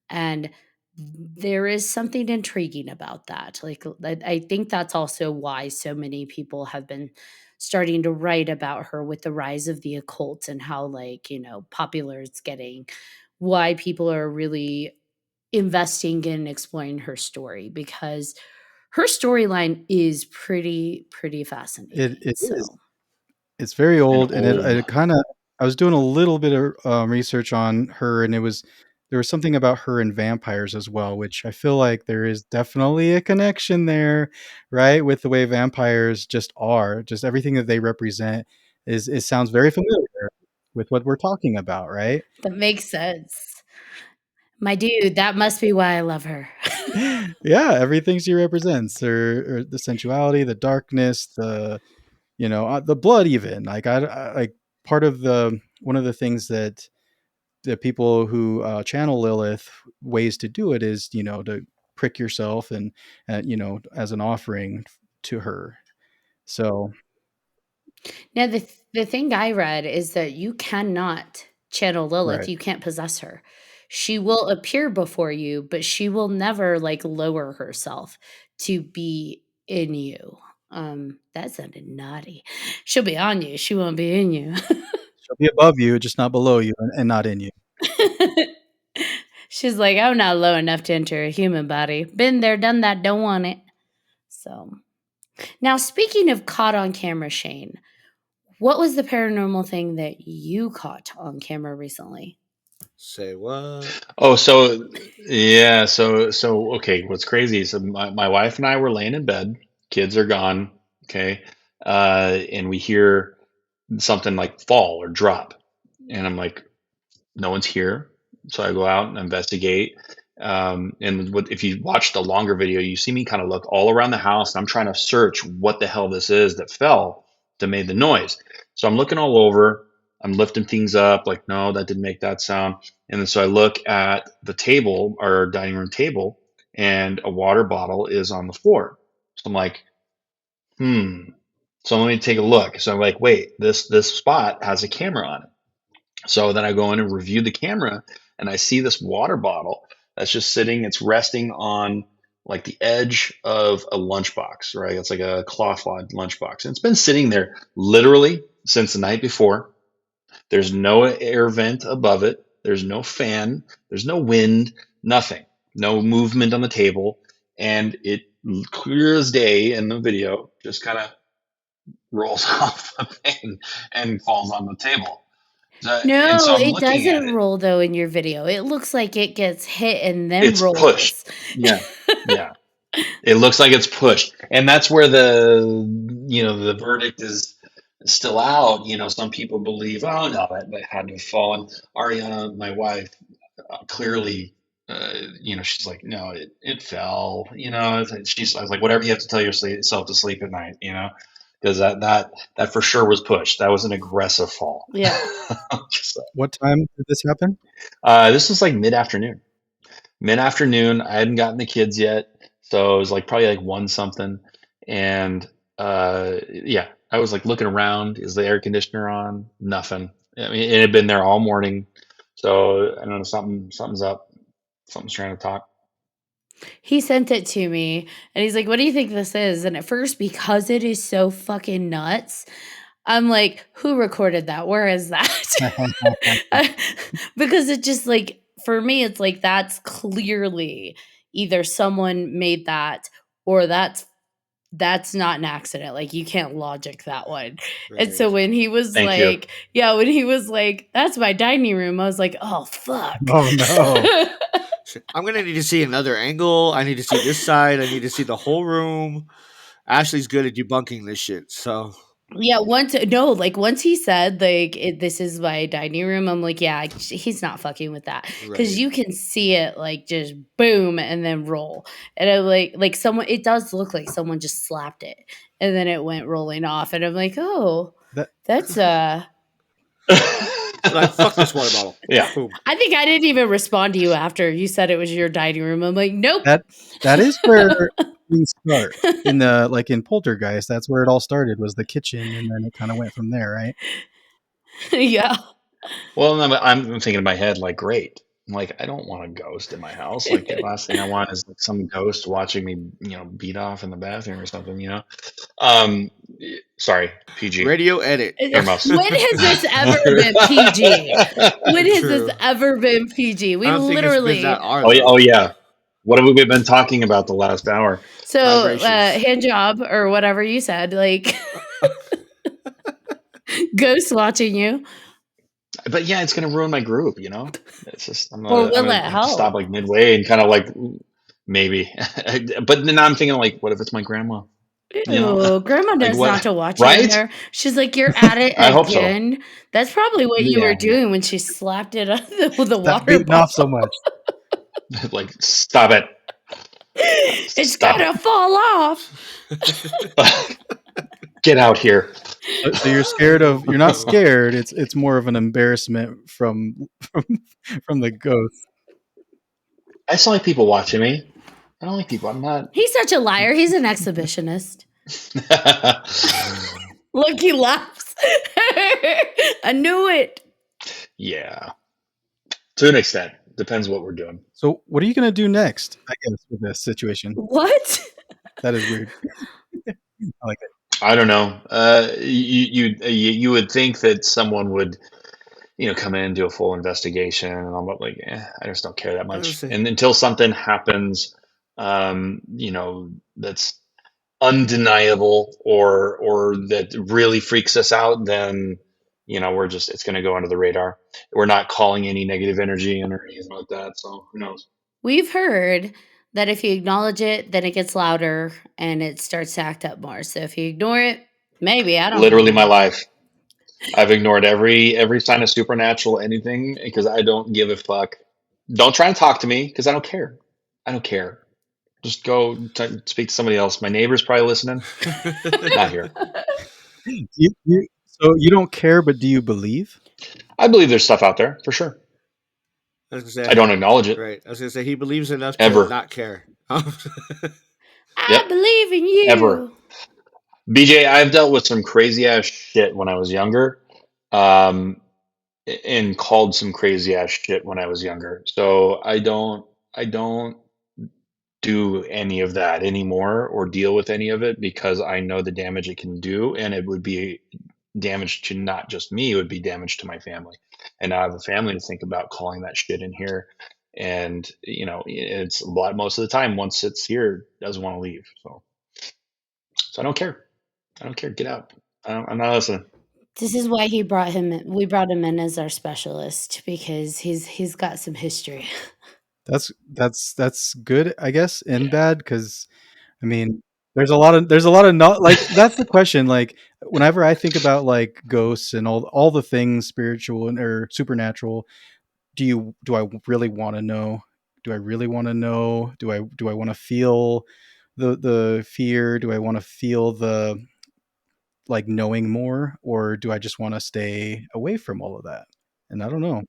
And there is something intriguing about that. Like, I think that's also why so many people have been starting to write about her with the rise of the occult and how, like, popular it's getting, why people are really investing in exploring her story because her storyline is pretty fascinating. It So, is. It's very And old, and it old. kind of. I was doing a little bit of research on her, and there was something about her and vampires as well, which I feel like there is definitely a connection there, right? With the way vampires just are, just everything that they represent it sounds very familiar with what we're talking about, right? that makes sense. My dude, that must be why I love her. Yeah, everything she represents, or the sensuality, the darkness, the blood, even like part of the one of the things that the people who channel Lilith, ways to do it is to prick yourself and as an offering to her. So Now, the thing I read is that you cannot channel Lilith. right, You can't possess her. She will appear before you, but she will never like lower herself to be in you. That sounded naughty. She'll be on you. She won't be in you. she'll be above you, just not below you, and not in you. She's like, I'm not low enough to enter a human body. Been there, done that, don't want it. So now, speaking of caught on camera, Shane, what was the paranormal thing that you caught on camera recently? Say what? Oh, so yeah, so okay. What's crazy is my wife and I were laying in bed. Kids are gone. Okay, and we hear something like fall or drop, and I'm like, no one's here. So I go out and investigate. And if you watch the longer video, you see me kind of look all around the house, and I'm trying to search what the hell this is that fell that made the noise. So I'm looking all over. I'm lifting things up, like, no, that didn't make that sound. And then so I look at the table, our dining room table, and a water bottle is on the floor. So I'm like, hmm. So let me take a look. So I'm like, wait, this spot has a camera on it. So then I go in and review the camera, and I see this water bottle that's just sitting, it's resting on like the edge of a lunchbox, right? It's like a cloth lunchbox. And it's been sitting there literally since the night before. There's no air vent above it. There's no fan. There's no wind, nothing. No movement on the table. And it clear as day in the video, just kind of rolls off the thing and falls on the table. And so No, I'm it looking at doesn't it. roll though in your video. It looks like it gets hit and then It's pushed. rolls. Yeah. Yeah. It looks like it's pushed. And that's where the verdict is still out. Some people believe, oh no, that had to have fallen. Ariana, my wife, clearly, she's like, no, it fell. I was like, whatever you have to tell yourself to sleep at night. Because that for sure was pushed. That was an aggressive fall. Yeah. So, What time did this happen? this was like mid-afternoon. Mid-afternoon. I hadn't gotten the kids yet, so it was like probably like one something. And yeah, I was like looking around. Is the air conditioner on? Nothing. I mean, it had been there all morning. So I don't know, something's up. Something's trying to talk. He sent it to me and he's like, "What do you think this is?" And at first, because it is so fucking nuts, I'm like, "Who recorded that? Where is that?" Because it just like, for me, it's like that's clearly either someone made that or that's not an accident. Like you can't logic that one. And so Right. when he was Thank you. like, yeah, when he was like, "That's my dining room," I was like, "Oh fuck." Oh no. I'm gonna need to see another angle. I need to see this side. I need to see the whole room. Ashley's good at debunking this shit. So Yeah, once he said like this is my dining room, I'm like, yeah, he's not fucking with that because right. you can see it like just boom and then roll, and I'm like someone. It does look like someone just slapped it and then it went rolling off, and I'm like, oh, That that's Like fuck this water bottle. Yeah. Boom. I think I didn't even respond to you after you said it was your dining room. I'm like, nope. that is where things start in Poltergeist. That's where it all started, was the kitchen, and then it kind of went from there, right? Yeah. Well, I'm thinking in my head, like, great. I'm like, I don't want a ghost in my house. Like, the last thing I want is like some ghost watching me, beat off in the bathroom or something. Sorry, PG. Radio edit. Earmuffs. When has this ever been PG? When has True. this ever been PG? We I don't think it's literally been that hard. Oh yeah. What have we been talking about the last hour? so Vibrations. hand job or whatever you said, like ghost watching you. But yeah, it's gonna ruin my group. It's just I'm Or gonna, will it have to stop help? like midway and kind of like maybe. But then I'm thinking like, what if it's my grandma? Ew, grandma Like knows what? not to watch you in Right? there. She's like, you're at it I hope so. again. That's probably what you were Yeah. doing when she slapped it out of the Stop water beating off so bottle. much. Like, stop it. It's Stop gonna fall off. Get out here. So you're scared of? You're not scared. It's more of an embarrassment from the ghost. I just don't like people watching me. I don't like people. I'm not. He's such a liar. He's an exhibitionist. Look, he laughs. I knew it. Yeah. To an extent. Depends what we're doing. So what are you gonna do next? I guess with this situation. What? That is weird. I like it. I don't know. You would think that someone would, come in and do a full investigation, and I'm like, I just don't care that much. And until something happens, that's undeniable or that really freaks us out, then it's going to go under the radar. We're not calling any negative energy in or anything like that. So who knows? We've heard that if you acknowledge it, then it gets louder and it starts to act up more. So if you ignore it, maybe I don't Literally my know. life. I've ignored every sign of supernatural anything because I don't give a fuck. Don't try and talk to me because I don't care. I don't care. Just go speak to somebody else. My neighbor's probably listening. Not here. So you don't care, but do you believe? I believe there's stuff out there for sure. I don't acknowledge it. Right. I was gonna say he believes enough Ever. to not care. I believe in you. Ever. BJ, I've dealt with some crazy ass shit when I was younger, and called some crazy ass shit when I was younger. So I don't do any of that anymore or deal with any of it because I know the damage it can do, and it would be damage to not just me, it would be damage to my family. And now I have a family to think about calling that shit in here. And it's a lot most of the time. Once it's here, it doesn't want to leave. So I don't care. I don't care. Get out. I'm not listening. This is why we brought him in as our specialist, because he's got some history. That's good, I guess, and Yeah. bad, because I mean, there's a lot of not like that's the question. Like whenever I think about like ghosts and all the things spiritual or supernatural, do I really want to know? Do I really want to know? Do I want to feel the fear? Do I want to feel the like knowing more, or do I just want to stay away from all of that? And I don't know.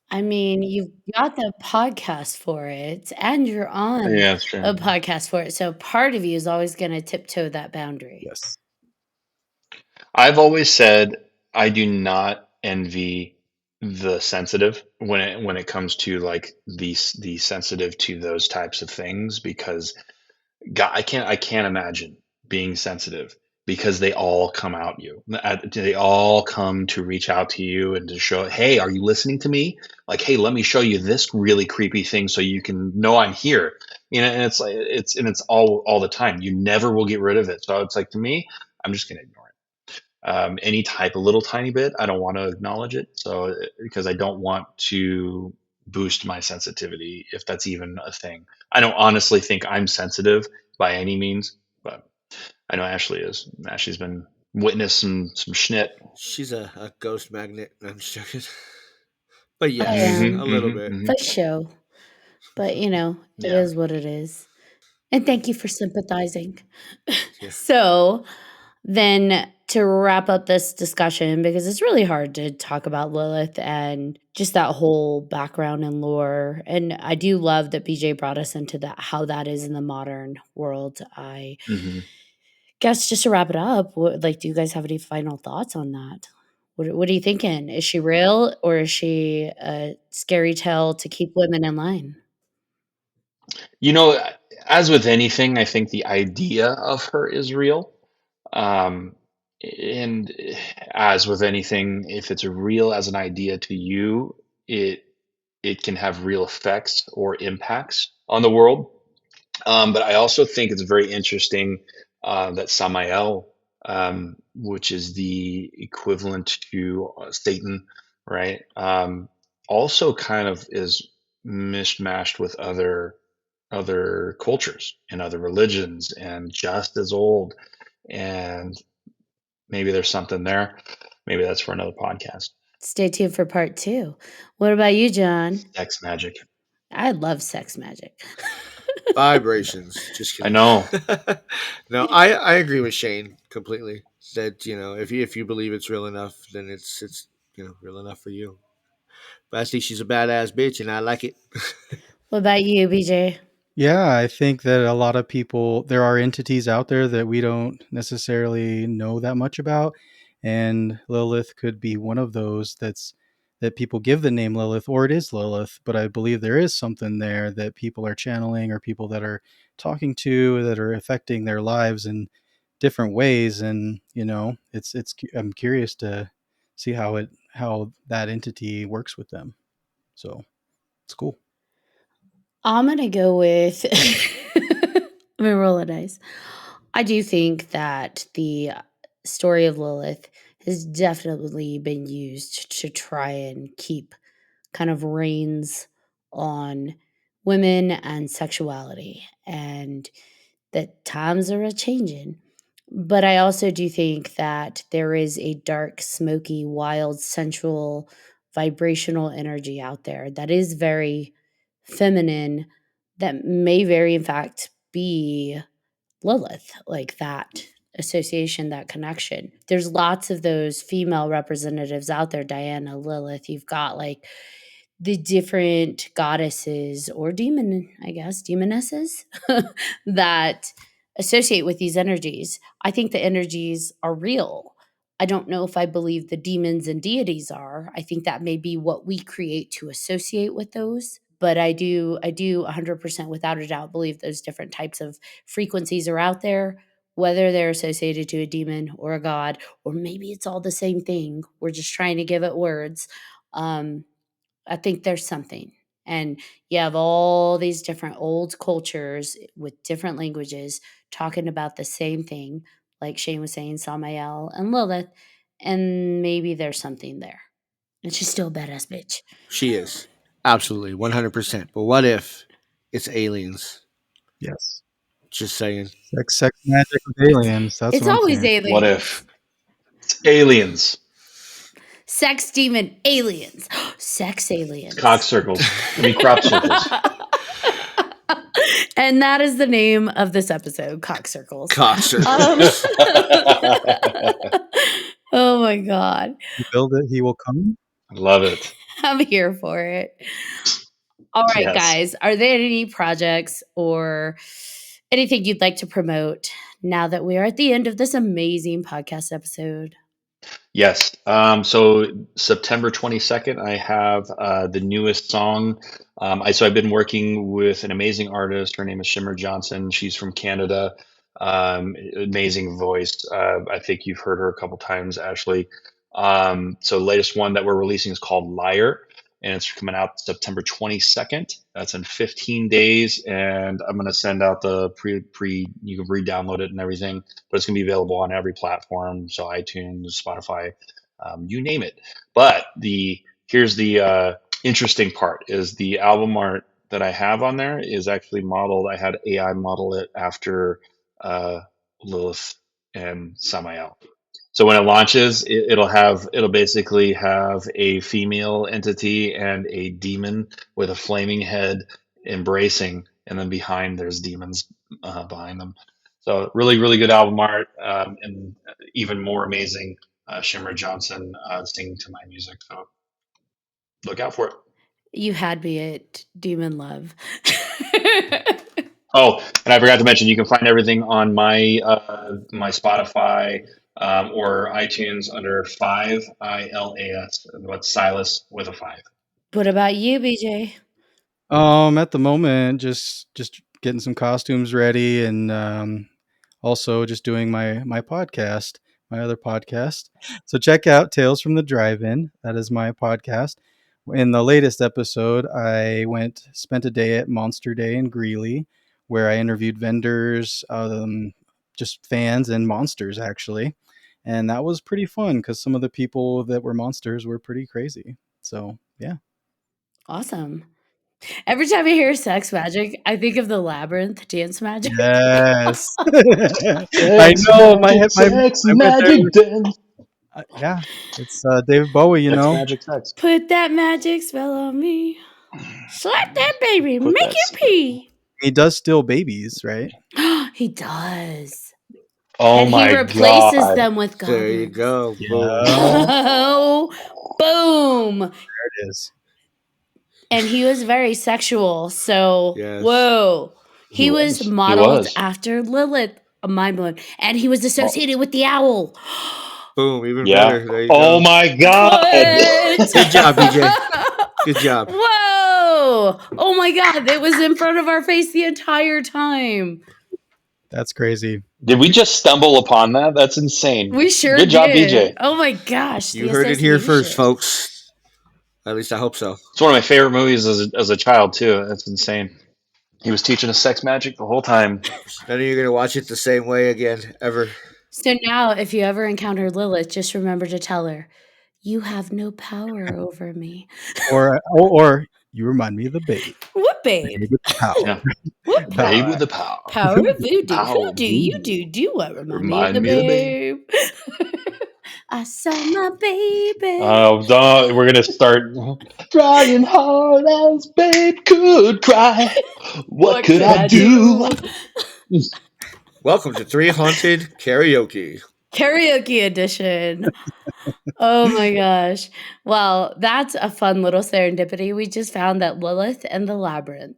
I mean, you've got the podcast for it, and you're on Yeah, that's true. a podcast for it, so part of you is always gonna tiptoe that boundary. Yes. I've always said I do not envy the sensitive when it comes to like the sensitive to those types of things, because God, I can't imagine being sensitive, because they all come out you. They all come to reach out to you and to show, hey, are you listening to me? Like, hey, let me show you this really creepy thing so you can know I'm here. And it's like it's all the time. You never will get rid of it. So it's like, to me, I'm just gonna ignore it. Any type, a little tiny bit, I don't want to acknowledge it. So because I don't want to boost my sensitivity, if that's even a thing. I don't honestly think I'm sensitive by any means, but I know Ashley is. Ashley's been witnessing some schnit. She's a ghost magnet. I'm just joking. But I yes, Mm-hmm, a am, little mm-hmm, bit. mm-hmm. for sure, but, it Yeah. is what it is, and thank you for sympathizing. Yeah. So, then to wrap up this discussion, because it's really hard to talk about Lilith and just that whole background and lore, and I do love that BJ brought us into that, how that is in the modern world. I Mm-hmm. guess just to wrap it up, do you guys have any final thoughts on that? What are you thinking? Is she real, or is she a scary tale to keep women in line? You know, as with anything, I think the idea of her is real. Um, and as with anything, if it's real as an idea to you, it it can have real effects or impacts on the world. But I also think it's very interesting that Samael, which is the equivalent to Satan, right? Also kind of is mishmashed with other cultures and other religions, and just as old. And maybe there's something there. Maybe that's for another podcast. Stay tuned for part 2. What about you, John? Sex magic. I love sex magic. Vibrations. Just I kidding. know. No, I agree with Shane completely. That if you believe it's real enough, then it's real enough for you. But I see she's a badass bitch, and I like it. What about you, BJ? Yeah, I think that a lot of people, there are entities out there that we don't necessarily know that much about, and Lilith could be one of those that people give the name Lilith, or it is Lilith, but I believe there is something there that people are channeling, or people that are talking to, that are affecting their lives in different ways. And I'm curious to see how that entity works with them. So it's cool. I'm gonna go with I'm gonna roll a dice. I do think that the story of Lilith has definitely been used to try and keep kind of reins on women and sexuality, and that times are a changing. But I also do think that there is a dark, smoky, wild, sensual, vibrational energy out there that is very feminine, that may very, in fact, be Lilith, like that association, that connection. There's lots of those female representatives out there, Diana, Lilith. You've got like the different goddesses or demon, I guess, demonesses that associate with these energies. I think the energies are real. I don't know if I believe the demons and deities are. I think that may be what we create to associate with those. But I do 100% without a doubt believe those different types of frequencies are out there, whether they're associated to a demon or a god, or maybe it's all the same thing. We're just trying to give it words. Um, I think there's something. And you have all these different old cultures with different languages talking about the same thing, like Shane was saying, Samael and Lilith, and maybe there's something there. And she's still a badass bitch. She is. Absolutely, 100%. But what if it's aliens? Yes. Just saying. Sex magic with aliens. That's It's what I'm always saying. aliens. What if it's aliens? Sex demon aliens. Sex aliens. Cock circles. I mean, crop circles. And that is the name of this episode, Cock Circles. Cock circles. Oh my God. You build it, he will come. Love it. I'm here for it. All right, Yes. guys. Are there any projects or anything you'd like to promote now that we are at the end of this amazing podcast episode? Yes. So September 22nd, I have the newest song. I've been working with an amazing artist. Her name is Shimmer Johnson. She's from Canada. Amazing voice. I think you've heard her a couple times, Ashley. So the latest one that we're releasing is called Liar, and it's coming out September 22nd. That's in 15 days, and I'm going to send out the you can re-download it and everything, but it's going to be available on every platform, so iTunes, Spotify, you name it. But here's the interesting part is the album art that I have on there is actually modeled. I had AI model it after Lilith and Samael. So when it launches, it'll basically have a female entity and a demon with a flaming head embracing, and then behind there's demons behind them. So really, really good album art, and even more amazing Shimmer Johnson singing to my music. So look out for it. You had me at Demon Love. Oh, and I forgot to mention, you can find everything on my my Spotify or iTunes under 5ILAS. What's Silas with a 5? What about you, BJ? At the moment, just getting some costumes ready, and also just doing my podcast, my other podcast. So check out Tales from the Drive-In. That is my podcast. In the latest episode, I spent a day at Monster Day in Greeley, where I interviewed vendors, just fans and monsters actually, and that was pretty fun because some of the people that were monsters were pretty crazy. So yeah. Awesome. Every time I hear sex magic, I think of the Labyrinth dance magic. Yes. I know. Sex I went magic there. dance. Yeah, it's David Bowie. Sex magic sex. Put that magic spell on me. Slap that baby. Put Make that it pee. He does steal babies, right? He does. Oh And he my replaces god. them with goblins. There you go. Yeah. Boom. Oh, boom. There it is. And he was very sexual. So, Yes. whoa. He was modeled was. after Lilith. Mind blowing. And he was associated with the owl. Boom. Even Yeah. better. There you Oh go. my god. What? Good job, BJ. Good job. Whoa. Oh my God. It was in front of our face the entire time. That's crazy. Did we just stumble upon that? That's insane. We sure Good job, did. BJ. Oh my gosh. You the heard it here first, association. folks. At least I hope so. It's one of my favorite movies as a child too. That's insane. He was teaching us sex magic the whole time. None of you are going to watch it the same way again, ever. So now, if you ever encounter Lilith, just remember to tell her, you have no power over me. Or you remind me of the babe. What babe? Babe with the power. Yeah. What Power. Babe with the power. Power of voodoo. Power Who of do you voodoo. do what? Remind Remind me of the me babe. I saw my baby. Oh, we're gonna start trying hard as babe could cry. What could I do? Welcome to 3Haunted Karaoke. Karaoke edition. Oh my gosh. Well, that's a fun little serendipity. We just found that Lilith and the Labyrinth.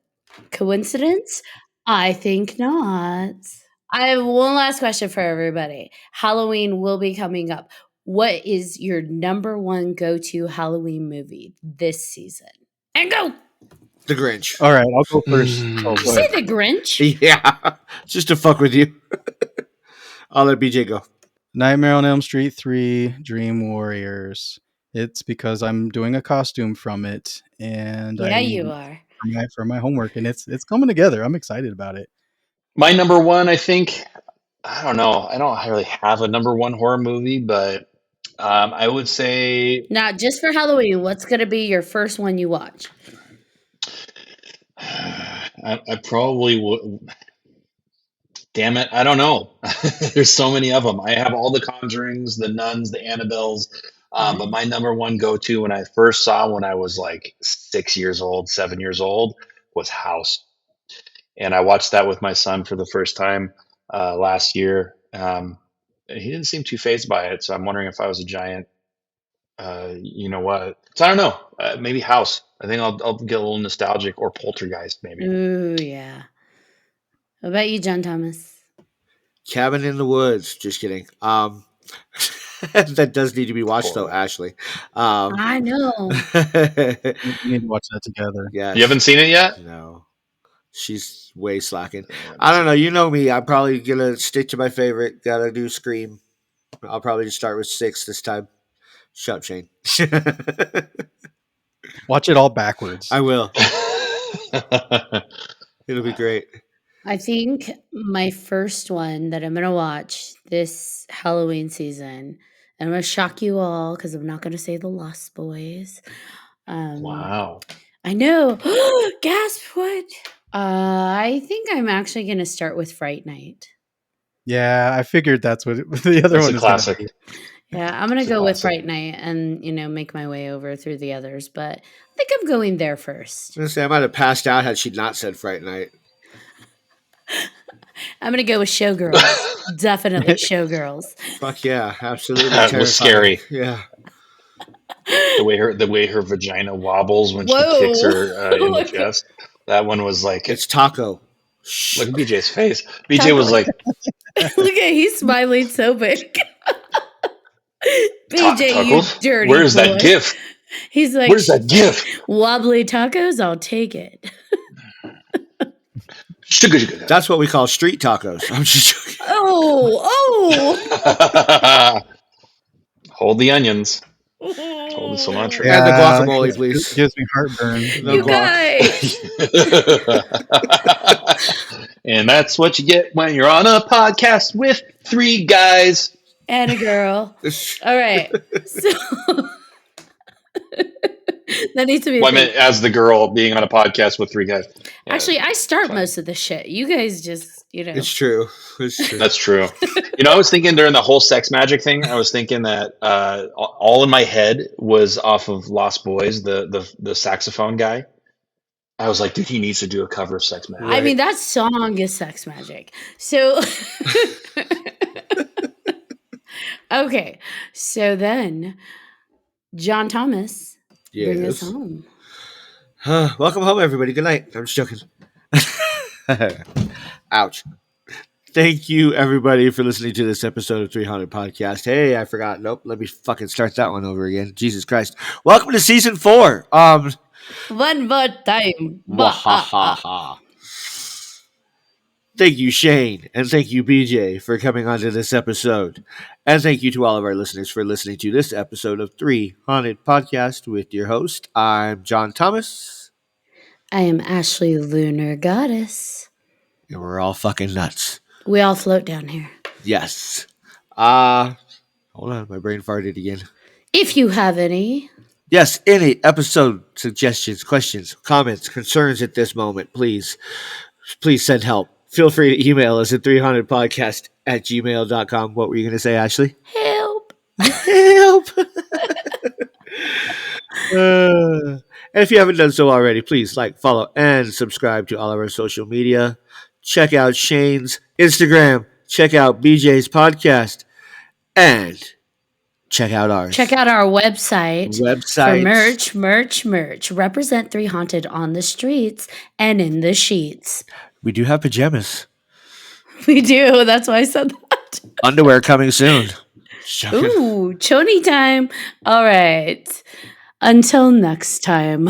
Coincidence? I think not. I have one last question for everybody. Halloween will be coming up. What is your number one go-to Halloween movie this season? And go! The Grinch. All right, I'll go first. Mm. Oh, Did go you say ahead. the Grinch? Yeah. Just to fuck with you. I'll let BJ go. Nightmare on Elm Street 3, Dream Warriors. It's because I'm doing a costume from it, and I Yeah, need you it are. for my homework, and it's coming together. I'm excited about it. My number one, I think, I don't know. I don't really have a number one horror movie, but I would say Now, just for Halloween, what's going to be your first one you watch? I probably would. Damn it, I don't know. There's so many of them. I have all the Conjurings, the Nuns, the Annabelles, but my number one go-to when I first saw when I was like 6 years old, 7 years old, was House, and I watched that with my son for the first time last year. He didn't seem too phased by it, so I'm wondering if I was a giant, you know what? So I don't know. Maybe House. I think I'll get a little nostalgic, or Poltergeist, maybe. Ooh, yeah. What about you, John Thomas? Cabin in the Woods. Just kidding. That does need to be watched though, Horrible. Ashley. I know. We need to watch that together. Yes. You haven't seen it yet? No. She's way slacking. Yeah, I haven't I don't seen know. it. You know me. I'm probably gonna stick to my favorite. Gotta do Scream. I'll probably just start with 6 this time. Shut up, Shane. Watch it all backwards. I will. It'll be great. I think my first one that I'm going to watch this Halloween season, and I'm going to shock you all because I'm not going to say The Lost Boys. Wow. I know. Gasp, what? I think I'm actually going to start with Fright Night. Yeah, I figured that's what the other That's one a is going to classic. be. Yeah, I'm going to It's a go with classic. Fright Night and, make my way over through the others, but I think I'm going there first. I was gonna say I might have passed out had she not said Fright Night. I'm going to go with Showgirls. Definitely Showgirls. Fuck yeah, absolutely. That was terrifying. scary. Yeah. The way her vagina wobbles when she Whoa. kicks her in the Look, chest. That one was like, It's Taco. look at BJ's face. BJ Taco. was like, Look at he's smiling so big. BJ, you tacos? dirty Where's boy. that GIF? He's like, Where's that GIF? wobbly tacos? I'll take it. Sugar, sugar. That's what we call street tacos. I'm just joking. Oh. Hold the onions. Hold the cilantro. And the guacamole, it please. gives me heartburn. No You guac. guys. And that's what you get when you're on a podcast with 3 guys. And a girl. All right. So that needs to be. Well, I meant as the girl being on a podcast with 3 guys. Yeah, actually, I start fine. most of the shit. You guys just, It's true. It's true. That's true. I was thinking during the whole sex magic thing, I was thinking that all in my head was off of Lost Boys, the saxophone guy. I was like, dude, he needs to do a cover of Sex Magic. I mean, that song is sex magic. So, okay. So then, John Thomas, bring us Yes. home. Welcome home, everybody. Good night. I'm just joking. Ouch. Thank you, everybody, for listening to this episode of 300 Podcast. Hey, I forgot. Nope. Let me fucking start that one over again. Jesus Christ. Welcome to season 4. One more time. Wahahaha. Thank you, Shane, and thank you, BJ, for coming onto this episode. And thank you to all of our listeners for listening to this episode of 300 Podcast with your host. I'm John Thomas. I am Ashley Lunar Goddess. And we're all fucking nuts. We all float down here. Yes. Hold on, my brain farted again. If you have any. Yes, any episode suggestions, questions, comments, concerns at this moment, please send help. Feel free to email us at 300podcast@gmail.com. What were you going to say, Ashley? Help. Help. And if you haven't done so already, please like, follow, and subscribe to all of our social media. Check out Shane's Instagram. Check out BJ's podcast. And check out ours. Check out our website Website. for merch. Represent 3Haunted on the streets and in the sheets. We do have pajamas. We do. That's why I said that. Underwear coming soon. Ooh, choni time. All right. Until next time.